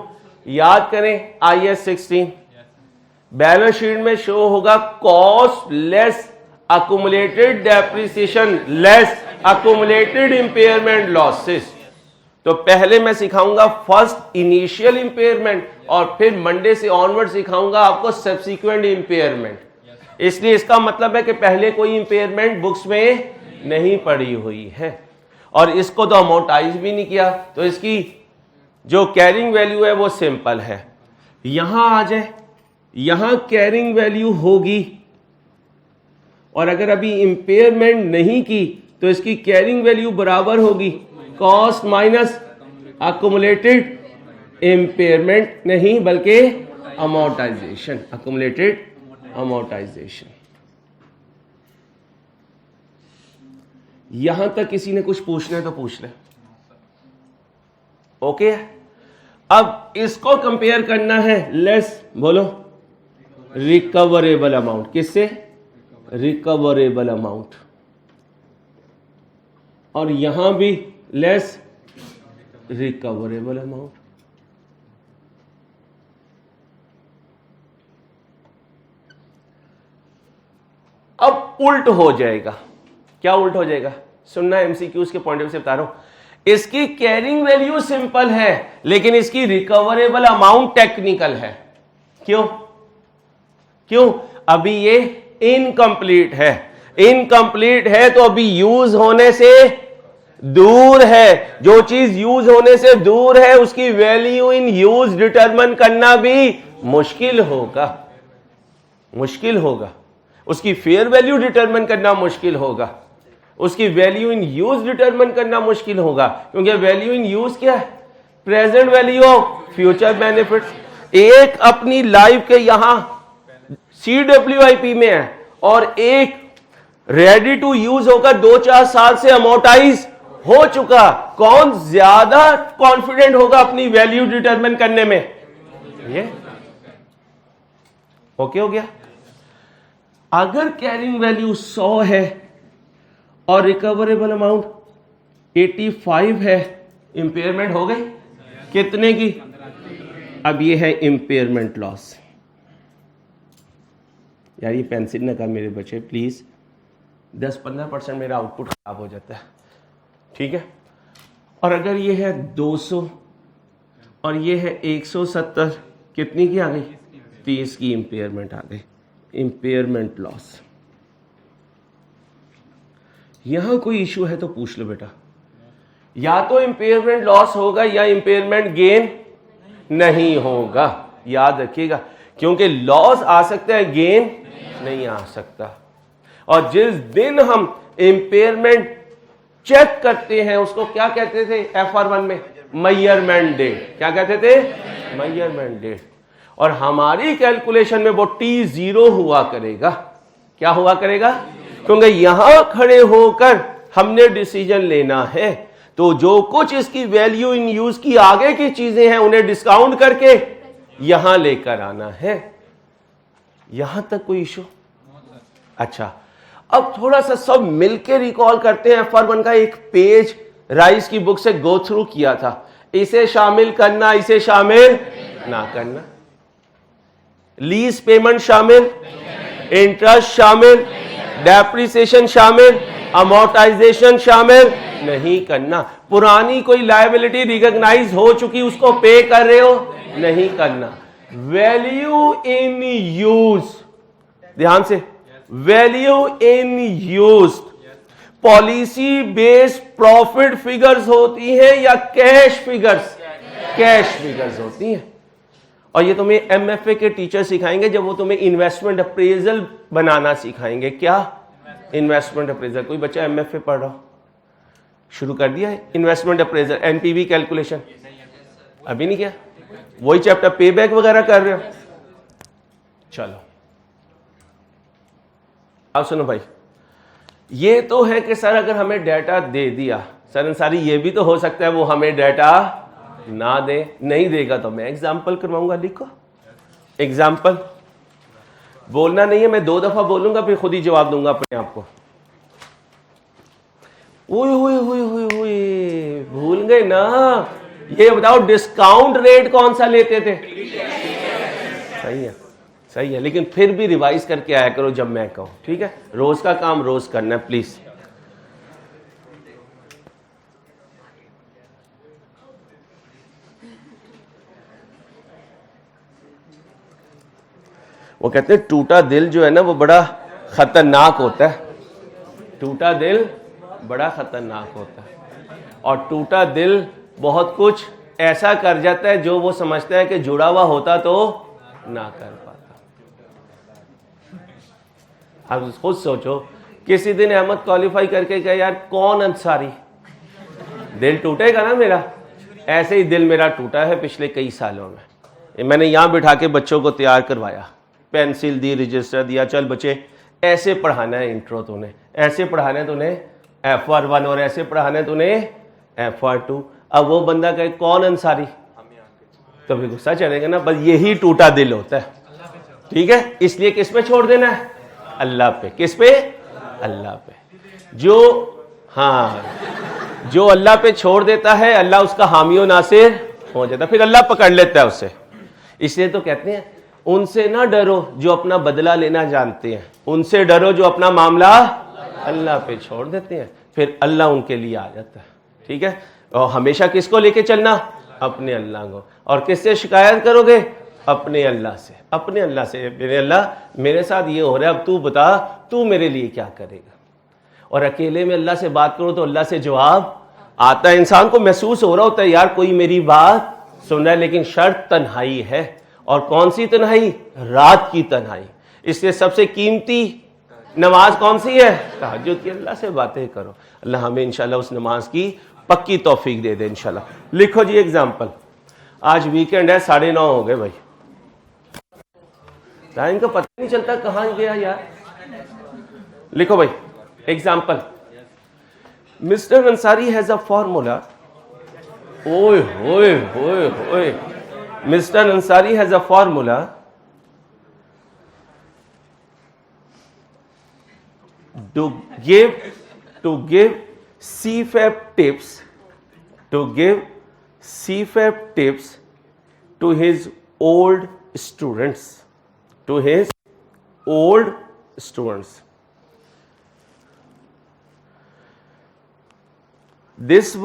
[SPEAKER 1] याद करें IAS 16 बैलेंस शीट में शो होगा cost less accumulated depreciation less accumulated impairment losses. तो पहले मैं सिखाऊंगा फर्स्ट इनिशियल इंपेयरमेंट और फिर मंडे से ऑनवर्ड सिखाऊंगा आपको सब्सिक्वेंट इंपेयरमेंट। इसलिए इसका मतलब है कि पहले कोई इंपेयरमेंट बुक्स में नहीं पड़ी हुई है और इसको तो अमोर्टाइज भी नहीं किया, तो इसकी जो कैरिंग वैल्यू है वो सिंपल है। यहां आ जाए, यहां कैरिंग वैल्यू होगी और अगर अभी इंपेयरमेंट नहीं की तो इसकी कैरिंग वैल्यू बराबर होगी कॉस्ट माइनस अकुमुलेटेड इंपेयरमेंट, नहीं बल्कि अमोर्टाइजेशन, अकुमुलेटेड अमोर्टाइजेशन। यहां तक किसी ने कुछ पूछना है तो पूछ ले। ओके, अब इसको कंपेयर करना है लेस, बोलो, रिकवरेबल अमाउंट। किससे? Recoverable amount. और यहां भी लेस रिकवरेबल अमाउंट। अब उल्ट हो जाएगा। क्या उल्ट हो जाएगा? सुनना, एमसीक्यूज के पॉइंट ऑफ व्यू से बता रहा हूं। इसकी कैरिंग वैल्यू सिंपल है लेकिन इसकी रिकवरेबल अमाउंट टेक्निकल है। क्यों? क्यों? अभी ये इनकम्प्लीट है। इनकम्प्लीट है तो अभी यूज होने से दूर है। जो चीज यूज होने से दूर है उसकी वैल्यू इन यूज डिटरमिन करना भी मुश्किल होगा, मुश्किल होगा। उसकी फेयर वैल्यू डिटरमिन करना मुश्किल होगा, उसकी वैल्यू इन यूज डिटरमिन करना मुश्किल होगा, क्योंकि वैल्यू इन यूज क्या है? Present value of future benefits. एक अपनी लाइफ के यहां CWIP में है और एक रेडी टू यूज होकर 2-4 साल से अमोर्टाइज हो चुका। कौन ज्यादा कॉन्फिडेंट होगा अपनी वैल्यू डिटरमिन करने में? ये ओके हो गया। अगर कैरिंग वैल्यू 100 है और रिकवरेबल अमाउंट 85 है, इंपेयरमेंट हो गई कितने की? अब ये है इंपेयरमेंट लॉस। यार ये पेंसिल ना कर मेरे बच्चे प्लीज, 10-15% मेरा आउटपुट खराब हो जाता है, ठीक है। और अगर ये है 200 और ये है 170, कितनी की आ गई? 30 की इंपेयरमेंट आ गई, इंपेयरमेंट लॉस। यहां कोई इशू है तो पूछ लो बेटा। या तो इंपेयरमेंट लॉस होगा या इंपेयरमेंट गेन नहीं होगा, याद रखिएगा, क्योंकि लॉस आ सकता है, गेन नहीं आ सकता। और जिस दिन हम इंपेयरमेंट चेक करते हैं उसको क्या कहते थे FR1 में? Measurement date. क्या कहते थे? Measurement date. और हमारी कैलकुलेशन में वो T0 हुआ करेगा। क्या हुआ करेगा? क्योंकि यहां खड़े होकर हमने डिसीजन लेना है, तो जो कुछ इसकी वैल्यू इन यूज की आगे की चीजें हैं उन्हें डिस्काउंट करके यहां लेकर आना है। यहां तक कोई इशू? अच्छा, अब थोड़ा सा सब मिलके रिकॉल करते हैं। FR1 का एक पेज राइस की बुक से गो थ्रू किया था। इसे शामिल करना, इसे शामिल ना करना, लीज पेमेंट शामिल, इंटरेस्ट शामिल, डेप्रिसिएशन शामिल, अमोर्टाइजेशन शामिल नहीं करना। पुरानी कोई लायबिलिटी रिकॉग्नाइज हो चुकी उसको पे कर रहे हो, नहीं करना। वैल्यू इन यूज, ध्यान से, value in use policy based profit figures होती हैं या कैश फिगर्स? कैश फिगर्स होती हैं। और ये तुम्हें MFA के टीचर सिखाएंगे जब वो तुम्हें इन्वेस्टमेंट अप्रेजल बनाना सिखाएंगे। क्या? Investment appraisal. कोई बच्चा MFA पढ़ रहा हो? शुरू कर दिया है इन्वेस्टमेंट अप्रेजल, NPV कैलकुलेशन? अभी नहीं किया? वही चैप्टर पे बैक वगैरह कर रहे हो? चलो अब सुनो भाई, ये तो है कि सर अगर हमें डाटा दे दिया, सर अंसारी ये भी तो हो सकता है वो हमें डाटा ना दे, नहीं देगा तो मैं एग्जाम्पल करवाऊंगा। लिखो एग्जाम्पल, बोलना नहीं है, मैं 2 दफा बोलूंगा फिर खुद ही जवाब दूंगा अपने आप को। भूल गए ना, ये बताओ डिस्काउंट रेट कौन सा लेते थे? सही है, सही है, लेकिन फिर भी रिवाइज करके आया करो जब मैं कहूं, ठीक है? रोज का काम रोज करना है प्लीज। वो कहते हैं टूटा दिल जो है ना वो बड़ा खतरनाक होता है। टूटा दिल बड़ा खतरनाक होता है, और टूटा दिल बहुत कुछ ऐसा कर जाता है जो वो समझता है कि जुड़ा हुआ होता तो ना कर पाता। आप खुद सोचो, किसी दिन अहमद क्वालिफाई करके कहे यार कौन अंसारी, दिल टूटेगा ना मेरा। ऐसे ही दिल मेरा टूटा है पिछले कई सालों में। मैंने यहां बिठा के बच्चों को तैयार करवाया, पेंसिल दी, रजिस्टर दिया, चल बच्चे ऐसे पढ़ाना है इंट्रो तूने, ऐसे पढ़ाना है तूने FR1 और ऐसे पढ़ाना है तूने FR2। अब वो बंदा कहे कौन अंसारी, तो भी गुस्सा चलेगा ना। बस यही टूटा दिल होता है, ठीक है? इसलिए किस पे छोड़ देना है? अल्लाह पे। किस पे? अल्लाह पे। जो अल्लाह पे छोड़ देता है, अल्लाह उसका हामी और नासिर हो जाता है, फिर अल्लाह पकड़ लेता है उसे। इसलिए तो कहते हैं उनसे ना डरो जो अपना बदला लेना जानते हैं, उनसे डरो जो अपना मामला अल्लाह पे छोड़ देते हैं, फिर अल्लाह उनके लिए आ जाता है, ठीक है? और हमेशा किसको लेके चलना? अपने अल्लाह को। और किससे शिकायत करोगे? अपने अल्लाह से। अपने अल्लाह से, मेरे अल्लाह मेरे साथ ये हो रहा है, अब तू बता तू मेरे लिए क्या करेगा। और अकेले में अल्लाह से बात करो तो अल्लाह से जवाब आता है। इंसान को महसूस हो रहा होता है यार कोई मेरी बात सुन रहा है, लेकिन शर्त तन्हाई है। और कौन सी तन्हाई? रात की तन्हाई। इसलिए सबसे कीमती नमाज कौन सी है? तहज्जुद की। अल्लाह से बातें करो, अल्लाह हमें इंशाल्लाह उस नमाज की पक्की तौफीक दे दे इंशाल्लाह। लिखो जी एग्जाम्पल। आज वीकेंड है, 9:30 हो गए भाई, टाइम का पता नहीं चलता कहां गया यार। लिखो भाई example. Mister Ansari has a formula. ओए होए होए होए, mister Ansari has a formula to give CFAP tips to his old students, This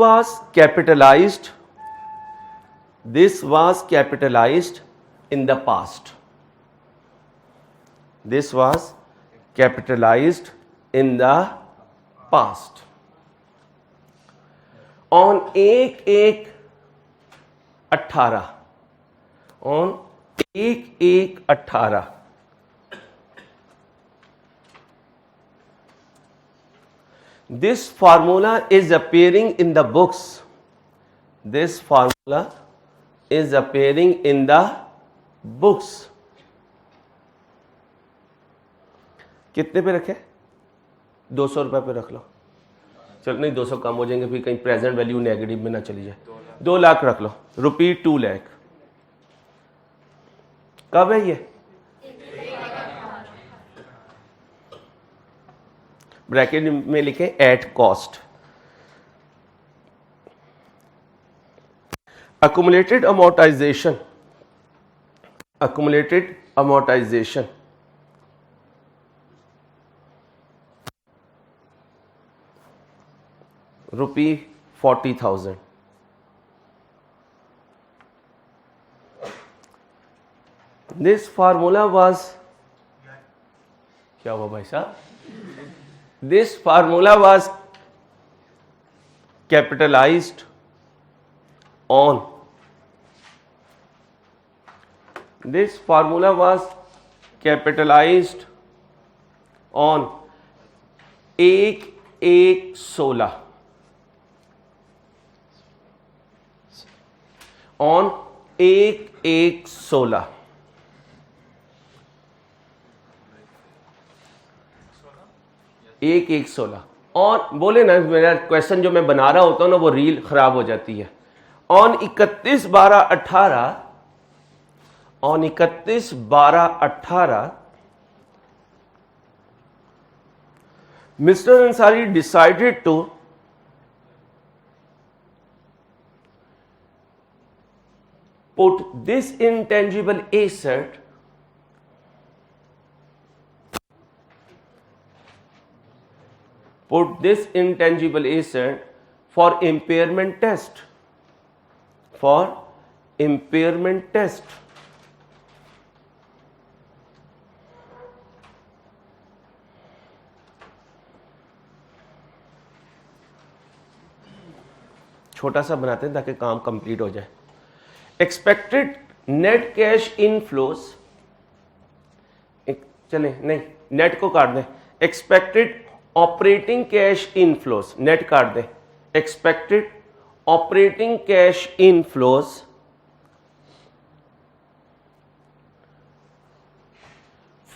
[SPEAKER 1] was capitalized in the past. This was capitalized in the past. On 1/1/18, on 1/1/18, this formula is appearing in the books. This formula is appearing in the books. कितने पे रखे? 200 रुपए पे रख लो। चल नहीं 200 कम हो जाएंगे, फिर कहीं प्रेजेंट वैल्यू नेगेटिव में ना चली जाए। 2 लाख रख लो, ₹2 लाख। कब है ये? ब्रैकेट में लिखे at cost. accumulated amortization ₹40,000. This formula was, क्या हुआ भाई साहब? This formula was capitalized on. This formula was capitalized on 1/1/16. On 1/1/16. एक 1/16। और बोले ना, मेरा क्वेश्चन जो मैं बना रहा होता हूँ ना वो रील खराब हो जाती है। On 31/12/18 Mr. Ansari decided to put this intangible asset for impairment test. छोटा सा बनाते हैं ताकि काम कंप्लीट हो जाए। एक्सपेक्टेड नेट कैश इनफ्लोस, चले नहीं नेट को काट दें, expected operating cash inflows, net काट दें, expected operating cash inflows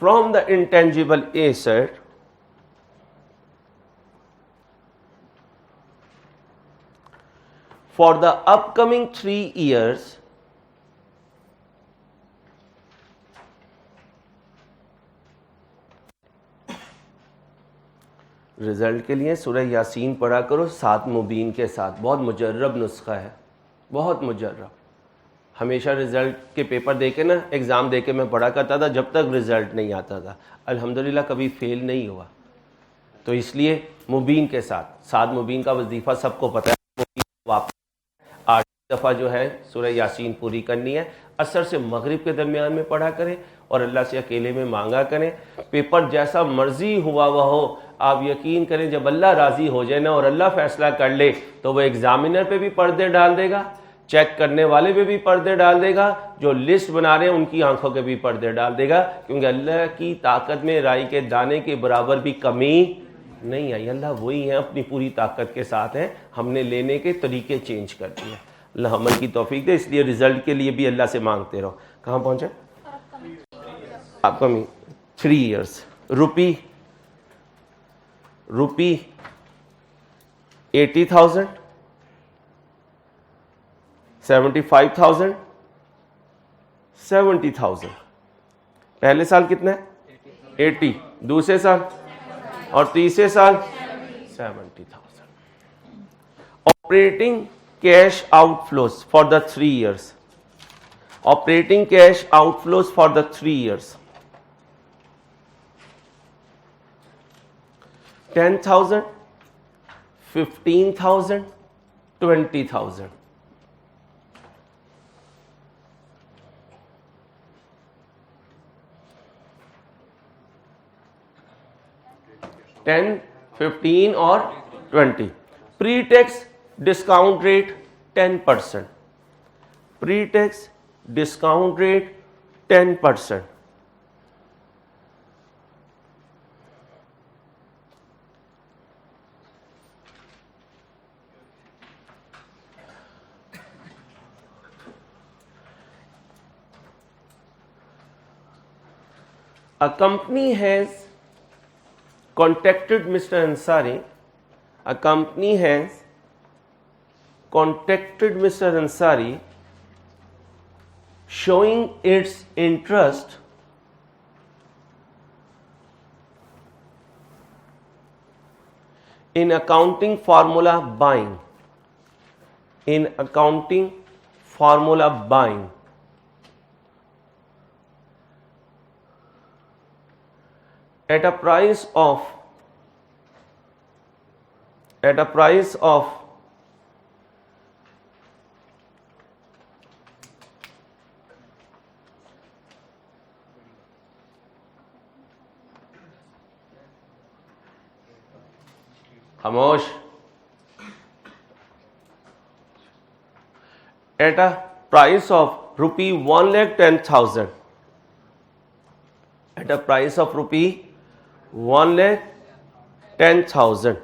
[SPEAKER 1] from the intangible asset for the upcoming 3 years result के लिए सूरह यासीन पढ़ा करो 7 मुबीन के साथ। बहुत मुजर्रब नुस्खा है, बहुत मुजर्रब। हमेशा रिजल्ट के पेपर देके ना, एग्ज़ाम देके मैं पढ़ा करता था जब तक रिजल्ट नहीं आता था। अल्हम्दुलिल्लाह कभी फेल नहीं हुआ। तो इसलिए मुबीन के साथ 7 मुबीन का वजीफ़ा सबको पता है। वापस 8 दफ़ा जो है सूरह यासीन पूरी करनी है। असर से मगरिब के दरमियान में पढ़ा करें और अल्लाह से अकेले में मांगा करें। पेपर जैसा मर्जी हुआ वह हो, आप यकीन करें जब अल्लाह राज़ी हो जाए ना और अल्लाह फैसला कर ले तो वह एग्जामिनर पे भी पर्दे डाल देगा, चेक करने वाले पे भी पर्दे डाल देगा, जो लिस्ट बना रहे हैं उनकी आंखों के भी पर्दे डाल देगा। क्योंकि अल्लाह की ताकत में राई के दाने के बराबर भी कमी नहीं आई। अल्लाह वही है, अपनी पूरी ताकत के साथ है। हमने लेने के तरीके चेंज कर दिए। अल्लाह अमल की तौफीक दे। इसलिए रिजल्ट के लिए भी अल्लाह से मांगते रहो। कहाँ पहुंचे? Upcoming 3 years। रुपी 80,000, 75,000, 70,000। पहले साल कितना है? 80। दूसरे साल और तीसरे साल 70,000। Operating cash outflows for the 3 years। Operating cash outflows for the 3 years 10,000, 15,000, 20,000। $10, $15 और 20। Pre tax discount rate 10%। Pre tax discount rate 10%। A company has contacted Mr. Ansari. A company has contacted Mr. Ansari showing its interest in accounting formula buying. In accounting formula buying. At a price of खामोश, at a price of rupee 1,10,000, at a price of rupee 1,10,000,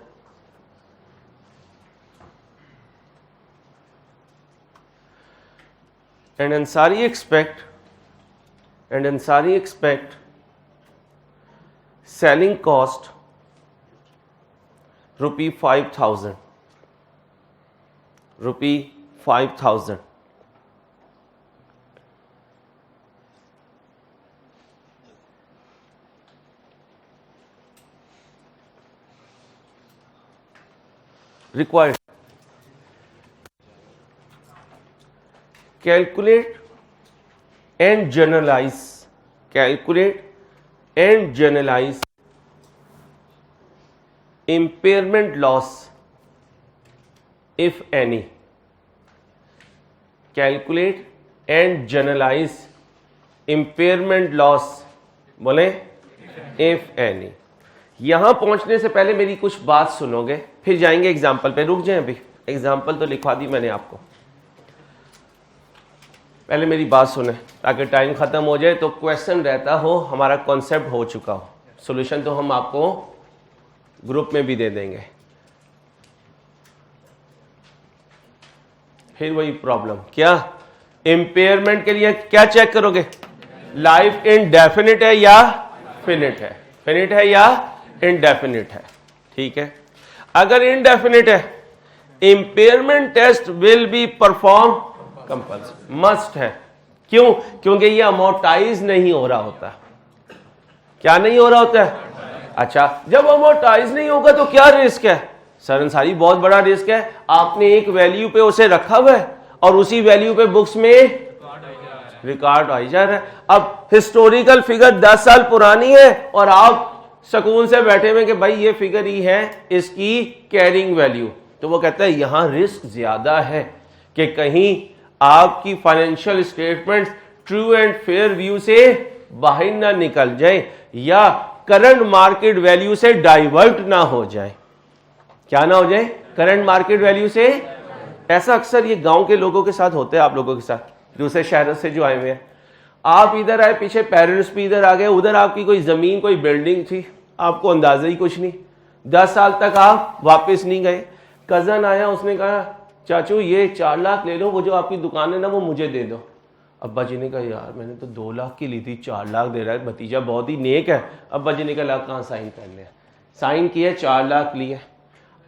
[SPEAKER 1] and Ansari expect selling cost rupee 5,000, rupee 5,000. Required. Calculate and generalize. Calculate and generalize impairment loss, if any. Calculate and generalize impairment loss, बोले if any. यहां पहुंचने से पहले मेरी कुछ बात सुनोगे, फिर जाएंगे एग्जाम्पल पे. रुक जाएं, अभी एग्जाम्पल तो लिखवा दी मैंने आपको. पहले मेरी बात सुने ताकि टाइम खत्म हो जाए तो क्वेश्चन रहता हो, हमारा कॉन्सेप्ट हो चुका हो. सॉल्यूशन तो हम आपको ग्रुप में भी दे देंगे. फिर वही प्रॉब्लम, क्या इंपेयरमेंट के लिए क्या चेक करोगे? लाइफ इनडेफिनिट है या फिनिट है? फिनिट है या इनडेफिनिट है? ठीक है. अगर इनडेफिनिट है, impairment test will be perform compulsory, must है. क्यों? क्योंकि ये अमोर्टाइज नहीं हो रहा होता. क्या नहीं हो रहा होता है? अच्छा, जब अमोर्टाइज नहीं होगा तो क्या रिस्क है? सर अंसारी बहुत बड़ा रिस्क है. आपने एक वैल्यू पे उसे रखा हुआ है और उसी वैल्यू पे बुक्स में रिकॉर्ड आई जा रहा है. अब हिस्टोरिकल फिगर 10 साल पुरानी है और आप सुकून से बैठे हुए कि भाई ये फिगर ही है इसकी कैरिंग वैल्यू, तो वो कहता है यहां रिस्क ज्यादा है कि कहीं आपकी financial statements true and fair view से बाहर ना निकल जाए या करंट मार्केट वैल्यू से डाइवर्ट ना हो जाए. क्या ना हो जाए? करंट मार्केट वैल्यू से. ऐसा अक्सर ये गांव के लोगों के साथ होता है, आप लोगों के साथ, दूसरे शहरों से जो आए हुए हैं. आप इधर आए, पीछे पेरेंट्स भी इधर आ गए, उधर आपकी कोई जमीन कोई बिल्डिंग थी, आपको अंदाजा ही कुछ नहीं. 10 साल तक आप वापस नहीं गए. कजन आया, उसने कहा चाचू ये 4 लाख ले लो, वो जो आपकी दुकान है ना वो मुझे दे दो. अब्बा जी ने कहा यार मैंने तो 2 लाख की ली थी, 4 लाख दे रहा है, भतीजा बहुत ही नेक है. अब्बा जी ने कहा कहाँ साइन कर लिया? साइन किया, 4 लाख लिए.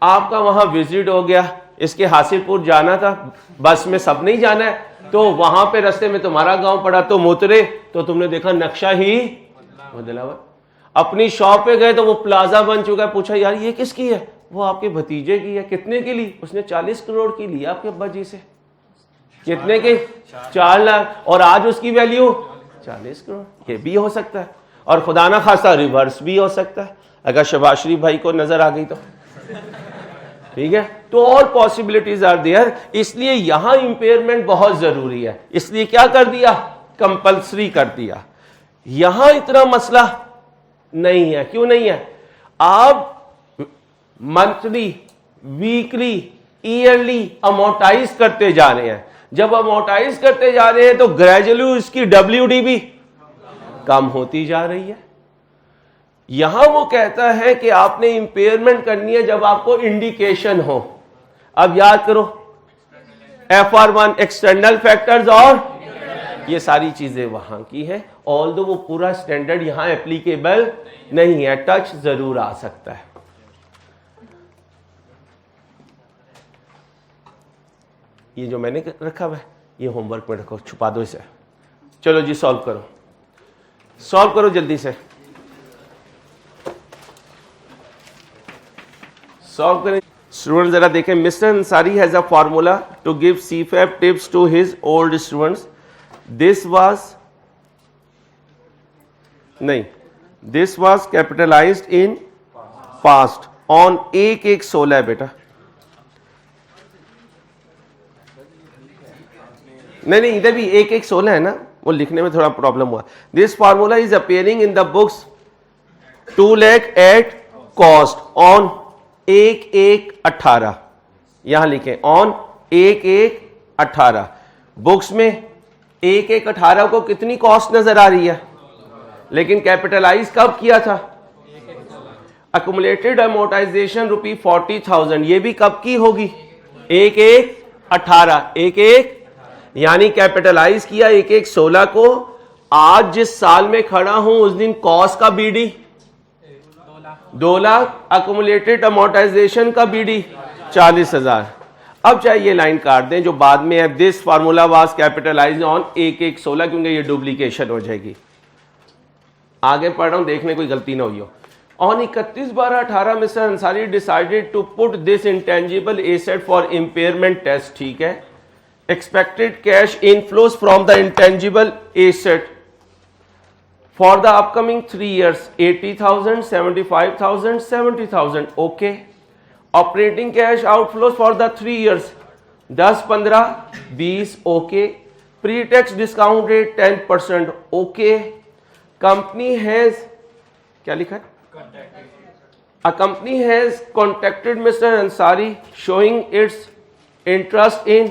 [SPEAKER 1] आपका वहां विजिट हो गया, इसके हासिलपुर जाना था, बस में सब नहीं जाना है, तो वहां पे रास्ते में तुम्हारा गांव पड़ा, तो उतरे तो तुमने देखा नक्शा ही बदला हुआ. अपनी शॉप पे गए तो वो प्लाजा बन चुका है. पूछा यार ये किसकी है? वो आपके भतीजे की है. कितने की ली? उसने 40 करोड़ की ली आपके अब्बा जी से. कितने के? 4 लाख. और आज उसकी वैल्यू 40 करोड़. ये भी हो सकता है, और खुदा ना खासा रिवर्स भी हो सकता है अगर शबाज शरीफ भाई को नजर आ गई तो. ठीक है, तो और पॉसिबिलिटीज आर देयर. इसलिए यहां इंपेयरमेंट बहुत जरूरी है. इसलिए क्या कर दिया? कंपल्सरी कर दिया. यहां इतना मसला नहीं है. क्यों नहीं है? आप मंथली, वीकली, ईयरली अमोर्टाइज करते जा रहे हैं. जब अमोर्टाइज करते जा रहे हैं तो ग्रेजुअली इसकी WD भी कम होती जा रही है. यहां वो कहता है कि आपने इंपेयरमेंट करनी है जब आपको इंडिकेशन हो. अब याद करो, FR1 एक्सटर्नल फैक्टर्स और ये सारी चीजें वहां की है. ऑल्दो वो पूरा स्टैंडर्ड यहां एप्लीकेबल नहीं है, टच जरूर आ सकता है. ये जो मैंने रखा हुआ है ये होमवर्क में रखो, छुपा दो इसे. चलो जी सॉल्व करो, सॉल्व करो जल्दी से, सॉल्व करें. स्टूडेंट जरा देखें. Mister Ansari has a formula to give CFAP tips to his old students. This was capitalised in past on 1-1-16 है बेटा. नहीं इधर भी 1-1-16 है ना, वो लिखने में थोड़ा प्रॉब्लम हुआ. This formula is appearing in the books 2 lakh at cost on 1-1-18. यहां लिखें ऑन 1-1-18. बुक्स में 1-1-18 को कितनी कॉस्ट नजर आ रही है, लेकिन कैपिटलाइज कब किया था? Accumulated amortisation ₹40,000. ये भी कब की होगी? 1-1-18. 1-1 यानी कैपिटलाइज किया 1-1-16 को. आज जिस साल में खड़ा हूं उस दिन कॉस्ट का BD 2 लाख, अक्यूमुलेटेड अमोर्टाइजेशन का BD 40,000. अब चाहे ये लाइन काट दें जो बाद में है, this formula was capitalised on 1-1-16 क्योंकि ये डुप्लीकेशन हो जाएगी। आगे पढ़ रहा हूं, देखने कोई गलती ना हुई हो। On 31/12/18 mister Ansari decided to put this intangible asset for impairment test. ठीक है, expected cash inflows from the intangible asset for the upcoming 3 years 80,000, 75,000, 70,000। Okay. Operating cash outflows for the 3 years 10, 15, 20। Okay. Pre tax discount rate 10%। Okay. Company has, क्या लिखा है, a company has contacted Mr. Ansari showing its interest in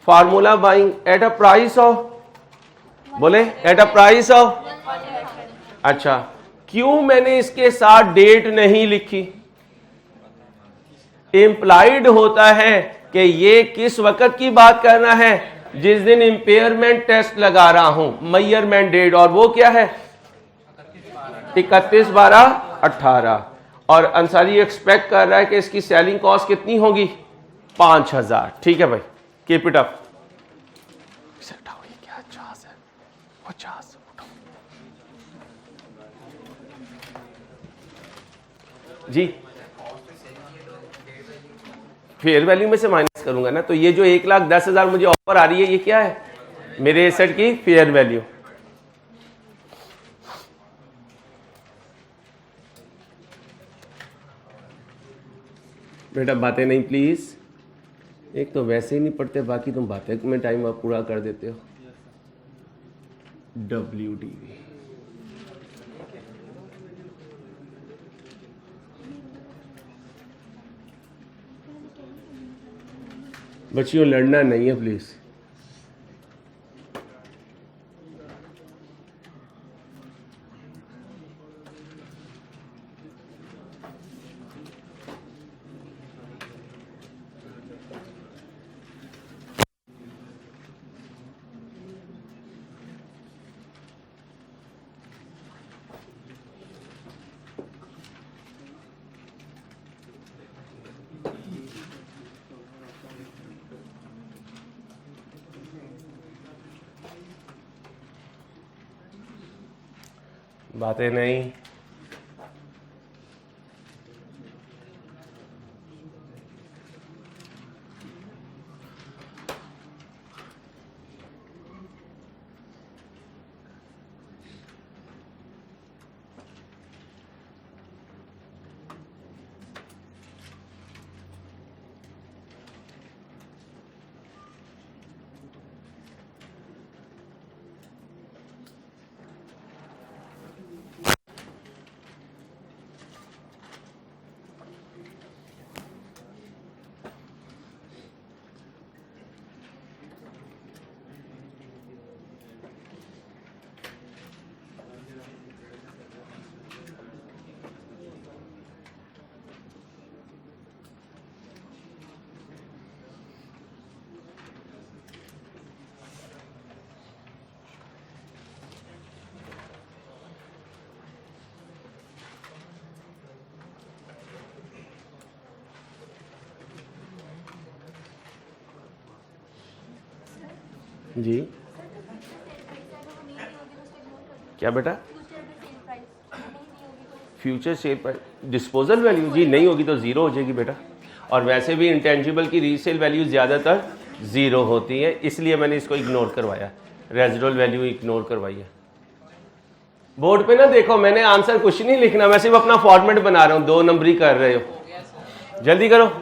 [SPEAKER 1] formula buying at a price of, बोले at a price of, अच्छा, क्यों मैंने इसके साथ डेट नहीं लिखी? इंप्लाइड होता है कि ये किस वक्त की बात करना है, जिस दिन इंपेयरमेंट टेस्ट लगा रहा हूं, मेजरमेंट डेट, और वो क्या है 31/12/18। और अंसारी एक्सपेक्ट कर रहा है कि इसकी सेलिंग कॉस्ट कितनी होगी 5,000। ठीक है भाई, कीप इट अप। क्या 50 है, 50 जी, फेयर वैल्यू में से माइनस करूंगा ना, तो ये जो 1,10,000 मुझे ऑफर आ रही है, ये क्या है, मेरे एसेट की फेयर वैल्यू। बेटा बातें नहीं प्लीज, एक तो वैसे ही नहीं पढ़ते, बाकी तुम बातें में टाइम आप पूरा कर देते हो। WDV बच्चियों लड़ना नहीं है प्लीज। बातें नहीं, जी क्या बेटा, future sale price disposal value जी नहीं होगी तो जीरो हो जाएगी बेटा। और वैसे भी इंटेंजिबल की रीसेल वैल्यू ज़्यादातर जीरो होती है, इसलिए मैंने इसको इग्नोर करवाया, रेजिडुअल वैल्यू इग्नोर करवाई है। बोर्ड पे ना देखो, मैंने आंसर कुछ नहीं लिखना, मैं सिर्फ अपना फॉर्मेट बना रहा हूँ, 2 नंबरी कर रहे हो, जल्दी करो।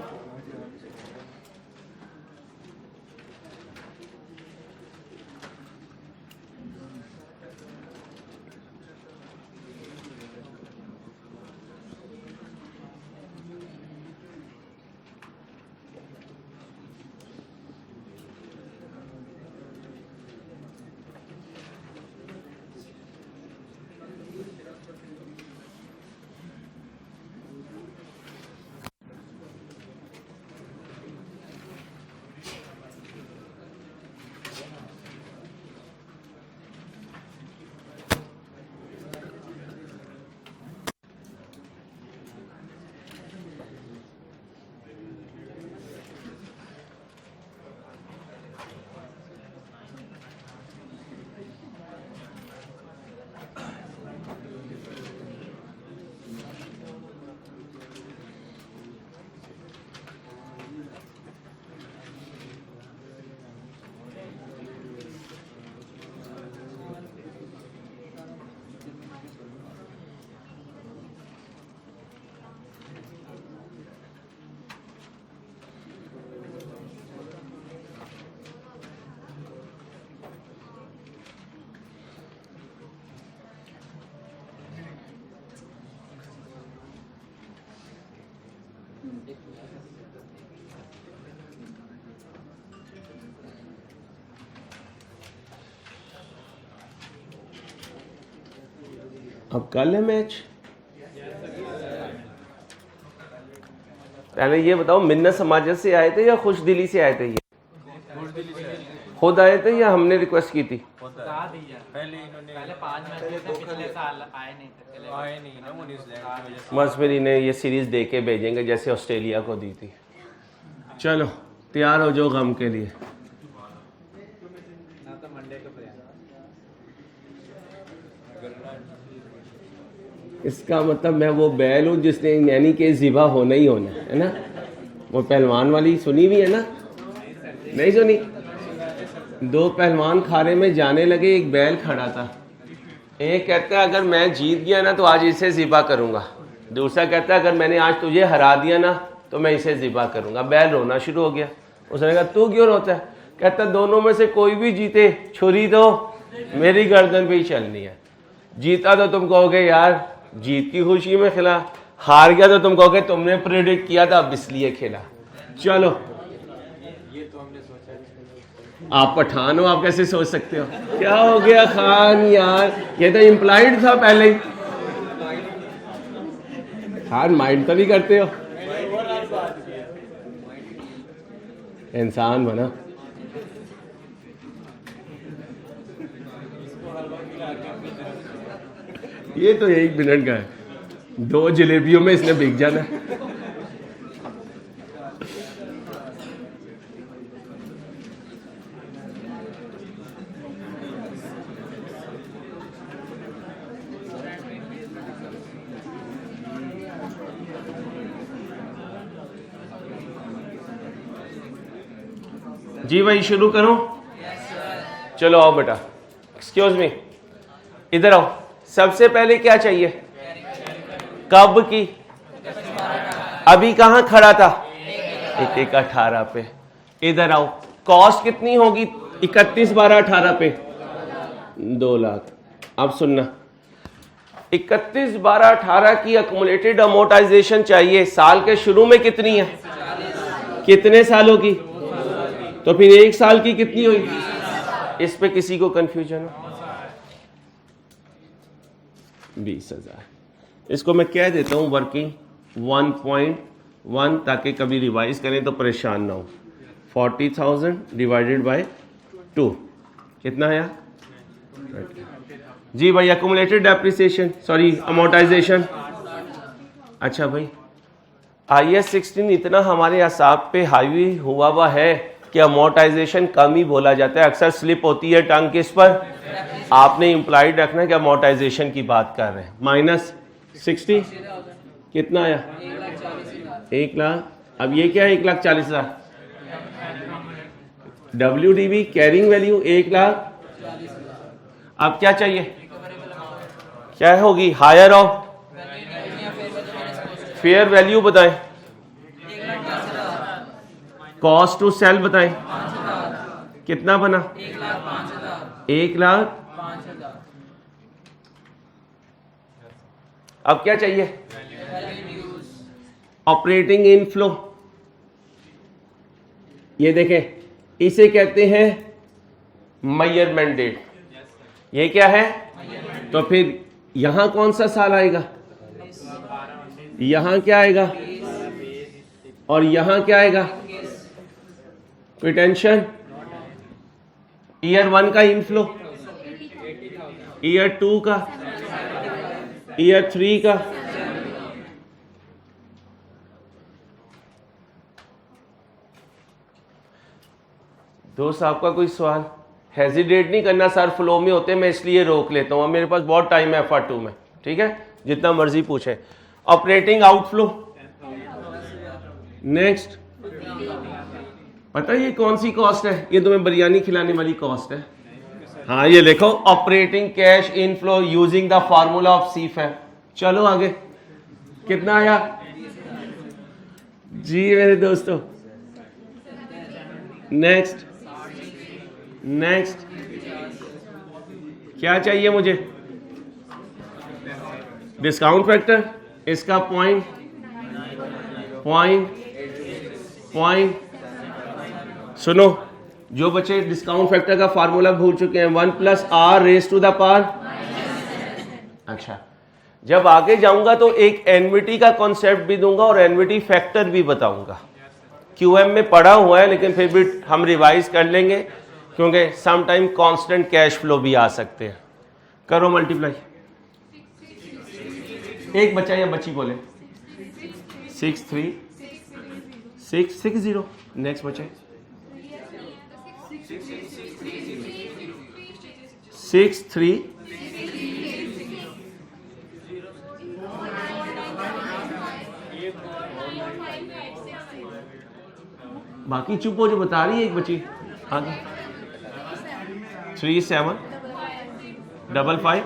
[SPEAKER 1] अब कल है मैच। पहले ये बताओ, मिन्नत समाजत से आए थे या खुश दिली से आए थे? ये खुद आए थे या हमने रिक्वेस्ट की थी?
[SPEAKER 2] पहले 5 मैच थे, पिछले साल आए नहीं ना वो न्यूजीलैंड।
[SPEAKER 1] बस फिर इन्हें ये सीरीज दे के भेजेंगे जैसे ऑस्ट्रेलिया को दी थी। चलो तैयार हो जाओ गम के लिए।
[SPEAKER 2] ना तो मंडे को प्लान।
[SPEAKER 1] इसका मतलब मैं वो बैल हूँ जिसने यानी कि ज़िबा होना ही होना है ना। वो पहलवान वाली सुनी हुई है ना? नहीं सुनी? 2 पहलवान खाने में जाने लगे, एक बैल खड़ा था। एक कहता है अगर मैं जीत गया ना तो आज इसे ज़िबा करूँगा। दूसरा कहता है अगर मैंने आज तुझे हरा दिया ना तो मैं इसे ज़िबा करूँगा। बैल रोना शुरू हो गया। उसने कहा तू क्यों रोता है? कहता दोनों में से कोई भी जीते छुरी तो मेरी गर्दन पे ही चलनी है। जीता तो तुम कहोगे यार जीत की खुशी में खिला, हार गया तो तुम कहोगे तुमने प्रेडिक्ट किया था अब इसलिए खेला। चलो
[SPEAKER 2] ये तो हमने सोचा।
[SPEAKER 1] आप पठान हो, आप कैसे सोच सकते हो? क्या हो गया खान यार, ये तो इम्प्लाइड था पहले ही। खान माइंड तो नहीं करते हो, इंसान बना। ये तो 1 मिनट का है, 2 जलेबियों में इसने बिक जाना है। जी भाई शुरू करूं? चलो आओ बेटा, एक्सक्यूज मी, इधर आओ। सबसे पहले क्या चाहिए? कब की? अभी कहां खड़ा था? 1/18 पे। इधर आओ, कॉस्ट कितनी होगी 31/12/18 पे? 2 लाख। अब सुनना, 31/12/18 की अक्यूमुलेटेड अमोर्टाइजेशन चाहिए। साल के शुरू में कितनी है? कितने सालों की? तो फिर 1 साल की कितनी हुई? इस पे किसी को कंफ्यूजन हो? 20,000। इसको मैं कह देता हूं वर्किंग 1.1 ताकि कभी रिवाइज करें तो परेशान ना हो। 40,000 डिवाइडेड बाय 2 कितना आया? जी भाई अक्यूमुलेटेड डेप्रिसिएशन सॉरी अमोर्टाइजेशन। अच्छा भाई IAS 16 इतना हमारे असाब पे हावी हुआ है कि अमोर्टाइजेशन कम ही बोला जाता है। अक्सर स्लिप होती है टंग किस पर? आपने इम्प्लाइड रखना कि अमोर्टाइजेशन की बात कर रहे हैं। -60 कितना आया? 1 लाख। अब ये क्या है? 1,40,000। WDV carrying value 1 lakh. अब क्या चाहिए? क्या होगी? हायर ऑफ फेयर वैल्यू बताएं। कॉस्ट टू सेल बताएं। कितना बना? 1 लाख। अब क्या चाहिए? Operating inflow. ये देखें, इसे कहते हैं मेजरमेंट डेट। ये क्या है? तो फिर यहां कौन सा साल आएगा? यहां क्या आएगा? और यहां क्या आएगा? कोई टेंशन? ईयर 1 का इनफ्लो, ईयर 2 का, ईयर 3 का। दोस्त आपका कोई सवाल? हेजिटेट नहीं करना सर, फ्लो में होते मैं इसलिए रोक लेता हूं। मेरे पास बहुत टाइम है F2 में, ठीक है, जितना मर्जी पूछे। Operating outflow next. पता है ये कौन सी कॉस्ट है? ये तुम्हें बिरयानी खिलाने वाली कॉस्ट है। हाँ ये देखो, operating cash inflow using the formula of CFAM। चलो आगे, कितना आया जी मेरे दोस्तों? नेक्स्ट नेक्स्ट क्या चाहिए मुझे? डिस्काउंट फैक्टर, इसका पॉइंट सुनो, जो बच्चे डिस्काउंट फैक्टर का फार्मूला भूल चुके हैं, 1 + r raise to the power. अच्छा, जब आगे जाऊंगा तो एक एनविटी का कॉन्सेप्ट भी दूंगा और एनविटी फैक्टर भी बताऊंगा। क्यूएम में पढ़ा हुआ है लेकिन फिर भी हम रिवाइज कर लेंगे क्योंकि some time constant cash flow भी आ सकते हैं। करो मल्टीप्लाई। एक बच्चा या बच्ची बोले 63660। नेक्स्ट बच्चे 63। बाकी चुप हो जो बता रही है एक बच्ची। आगे 3755।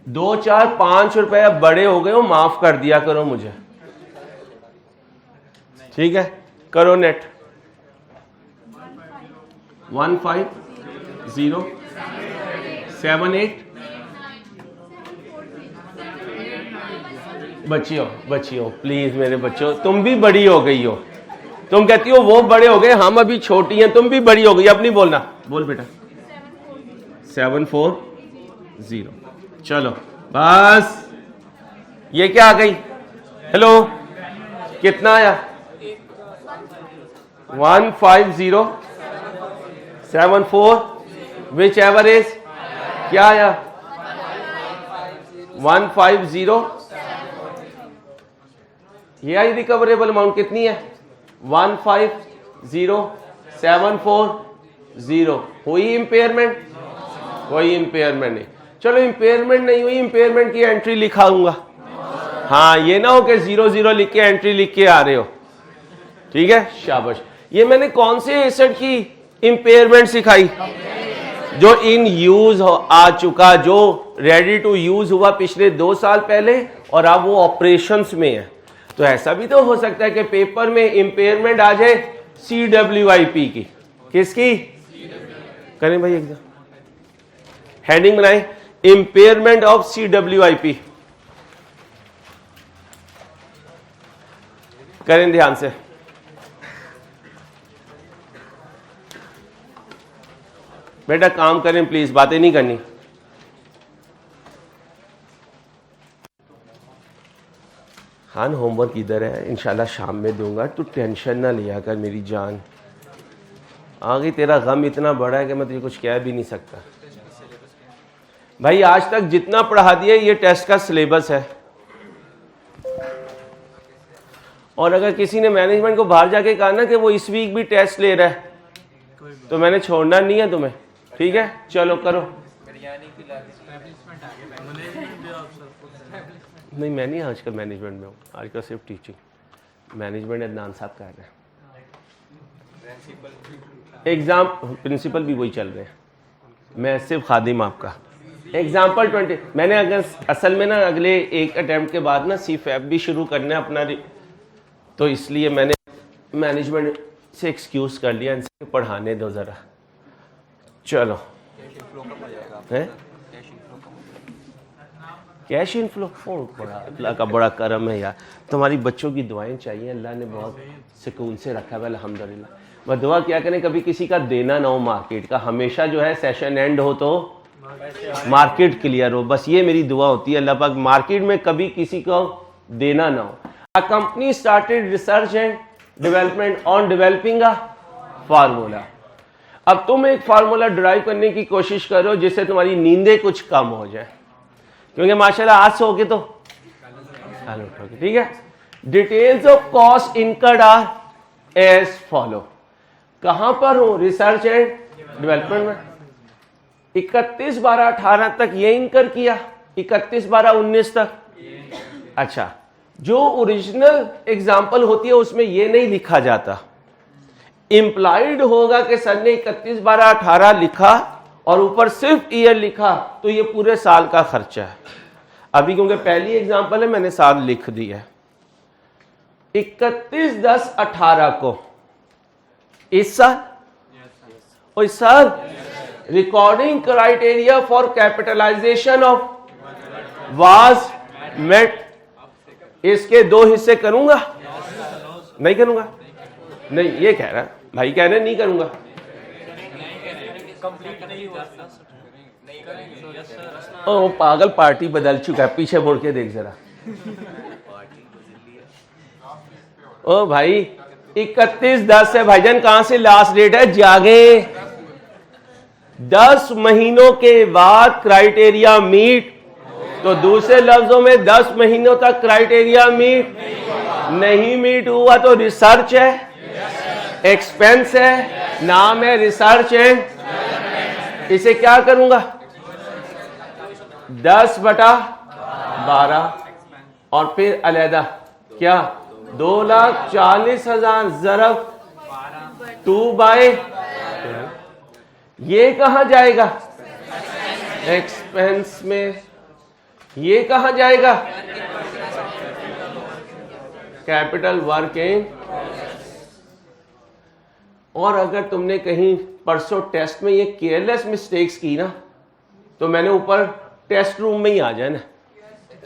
[SPEAKER 1] 2 4 5 रुपए बड़े हो गए हो, माफ कर दिया करो मुझे, ठीक है। करो नेट। 15078। बच्चियों प्लीज मेरे बच्चों, तुम भी बड़ी हो गई हो। तुम कहती हो वो बड़े हो गए, हम अभी छोटी हैं, तुम भी बड़ी हो गई। अब नहीं बोलना, बोल बेटा। 740। चलो बस, ये क्या आ गई? हेलो, कितना आया? 15074 विच एवर इज, क्या आया? 150। ये आई रिकवरेबल अमाउंट कितनी है? 150,740। हुई इंपेयरमेंट? कोई इंपेयरमेंट नहीं। चलो इंपेयरमेंट नहीं हुई, इंपेयरमेंट की एंट्री लिखाऊंगा। हाँ, ये ना हो कि 00 लिख के एंट्री लिख के आ रहे हो, ठीक है, शाबाश। ये मैंने कौन से एसेट की इंपेयरमेंट सिखाई? जो इन यूज आ चुका, जो रेडी टू यूज हुआ पिछले 2 साल पहले और अब वो ऑपरेशंस में है। तो ऐसा भी तो हो सकता है कि पेपर में इंपेयरमेंट आ जाए CWIP की। किसकी? करें भाई एग्जाम, हेडिंग बनाए, इंपेयरमेंट ऑफ CWIP। करें ध्यान से। बेटा काम करें प्लीज, बातें नहीं करनी। हाँ, होमवर्क इधर है, इंशाल्लाह शाम में दूंगा, तू टेंशन ना लिया कर मेरी जान। आगे तेरा गम इतना बड़ा है कि मैं तुझे कुछ कह भी नहीं सकता। भाई आज तक जितना पढ़ा दिया ये टेस्ट का सिलेबस है, और अगर किसी ने मैनेजमेंट को बाहर जाके कहा ना कि वो इस वीक भी टेस्ट ले रहा है तो मैंने छोड़ना नहीं है तुम्हें, ठीक है। चलो करो। नहीं, मैं नहीं आजकल मैनेजमेंट में हूँ, आजकल सिर्फ टीचिंग। मैनेजमेंट अदनान साहब कर रहे हैं, एग्जाम प्रिंसिपल भी वही चल रहे हैं, मैं सिर्फ खादिम आपका। एग्जाम्पल 20 मैंने अगर असल में ना अगले एक अटेम्प्ट के बाद ना CFAP भी शुरू करना है अपना, तो इसलिए मैंने मैनेजमेंट से एक्सक्यूज कर लिया, इनसे पढ़ाने दो ज़रा। चलो है कैश इनफ्लो, बड़ा अल्लाह का बड़ा करम है यार। तुम्हारी बच्चों की दुआएं चाहिए, अल्लाह ने बहुत सुकून से रखा है अल्हम्दुलिल्लाह। मैं दुआ क्या करें कभी किसी का देना ना हो मार्केट का, हमेशा जो है सेशन एंड हो तो मार्केट क्लियर हो, बस ये मेरी दुआ होती है अल्लाह पाक, मार्केट में कभी किसी को देना ना हो। A company started research and development on developing a formula. अब तुम एक फार्मूला ड्राइव करने की कोशिश करो जिससे तुम्हारी नींदें कुछ कम हो जाए, क्योंकि माशाल्लाह आज सोओगे तो कल उठोगे, ठीक है। Details of cost incurred are as follow. कहां पर हूं? रिसर्च एंड डेवलपमेंट में 31/12/18 तक ये इनकर किया, 31/12/19 तक। अच्छा, जो ओरिजिनल एग्जाम्पल होती है उसमें ये नहीं लिखा जाता, इंप्लाइड होगा कि सर ने 31/12/18 लिखा और ऊपर सिर्फ ईयर लिखा तो ये पूरे साल का खर्चा है। अभी क्योंकि पहली एग्जाम्पल है मैंने साल लिख दिया है। 31/10/18 को इस साल और इस साल recording criteria for capitalization of was met. इसके 2 हिस्से करूंगा? नहीं करूंगा? नहीं, ये कह रहा भाई, कह रहे नहीं करूंगा। ओ पागल, पार्टी बदल चुका है, पीछे मुड़ के देख जरा। ओ भाई 31/10 है भाईजान, कहां से लास्ट डेट है? जागे। 10 महीनों के बाद क्राइटेरिया मीट, तो दूसरे लफ्जों में 10 महीनों तक क्राइटेरिया मीट नहीं मीट हुआ तो रिसर्च है, एक्सपेंस है, नाम है रिसर्च है। इसे क्या करूंगा? 10/12 और फिर अलहदा क्या? 2,40,000 ज़रब 2/, ये कहां जाएगा? एक्सपेंस में। ये कहां जाएगा? Capital work in. और अगर तुमने कहीं परसों टेस्ट में ये केयरलेस मिस्टेक्स की ना, तो मैंने ऊपर टेस्ट रूम में ही आ जाना।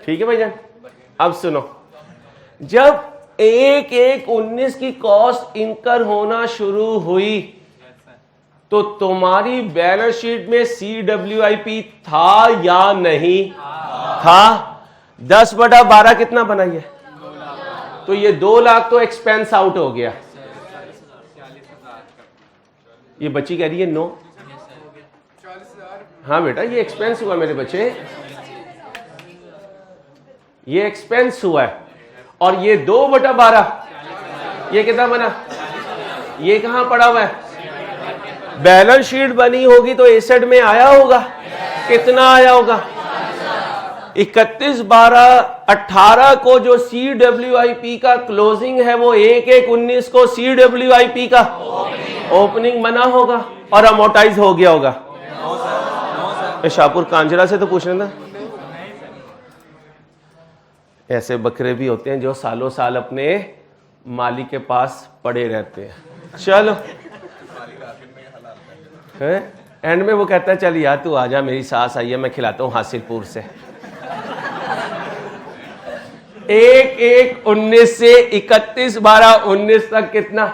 [SPEAKER 1] ठीक है भाईजान? अब सुनो, जब 1/1/19 की कॉस्ट इनकर होना शुरू हुई तो तुम्हारी बैलेंस शीट में CWIP था या नहीं था? 10/12 कितना बनाई है? तो ये 2 लाख तो एक्सपेंस आउट हो गया। ये बच्ची कह रही है नो। हाँ बेटा, ये एक्सपेंस हुआ मेरे बच्चे, ये एक्सपेंस हुआ है। और ये 2/12 ये कितना बना? ये कहां पड़ा हुआ है? बैलेंस शीट बनी होगी तो एसेट में आया होगा। कितना आया होगा? 31/12/18 को जो CWIP का क्लोजिंग है वो 1/1/19 को CWIP का ओपनिंग बना होगा और अमोटाइज हो गया होगा। शाहपुर कांजरा से तो पूछना था। ऐसे बकरे भी होते हैं जो सालों साल अपने मालिक के पास पड़े रहते हैं। चलो, एंड में वो कहता है चल यार तू आजा, मेरी सास आई है, मैं खिलाता हूं हासिलपुर से। 1/1/19 से 31/12/19 तक कितना?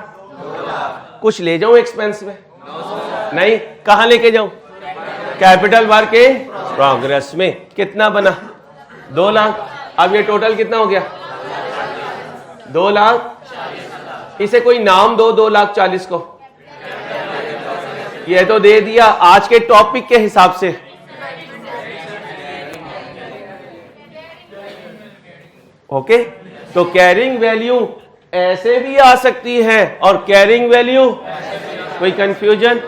[SPEAKER 1] कुछ ले जाऊं एक्सपेंस में? नहीं। कहां लेके जाऊं? कैपिटल वर्क इन प्रोग्रेस में। कितना बना? 2 लाख। अब ये टोटल कितना हो गया? 2 लाख। इसे कोई नाम दो 2,40,000 को। ये तो दे दिया आज के टॉपिक के हिसाब से। ओके, तो कैरिंग वैल्यू ऐसे भी आ सकती है और कैरिंग वैल्यू, कोई कंफ्यूजन?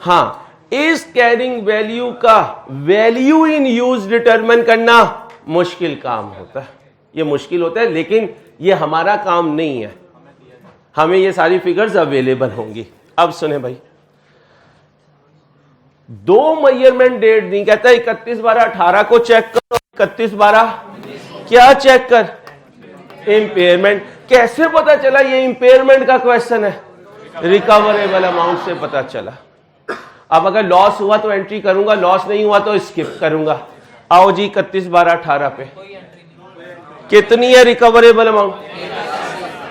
[SPEAKER 1] हां, इस कैरिंग वैल्यू का वैल्यू इन यूज डिटरमिन करना मुश्किल काम होता है। ये मुश्किल होता है, लेकिन ये हमारा काम नहीं है। हमें ये सारी फिगर्स अवेलेबल होंगी। अब सुने भाई, 2 मेजरमेंट डेट नहीं कहता 31/12/18 को चेक करो, 31/12 क्या चेक कर? इंपेयरमेंट। कैसे पता चला ये इंपेयरमेंट का क्वेश्चन है? रिकवरेबल अमाउंट से पता चला। अब अगर लॉस हुआ तो एंट्री करूंगा, लॉस नहीं हुआ तो स्किप करूंगा। आओ जी 31/12/18 पे कितनी है रिकवरेबल अमाउंट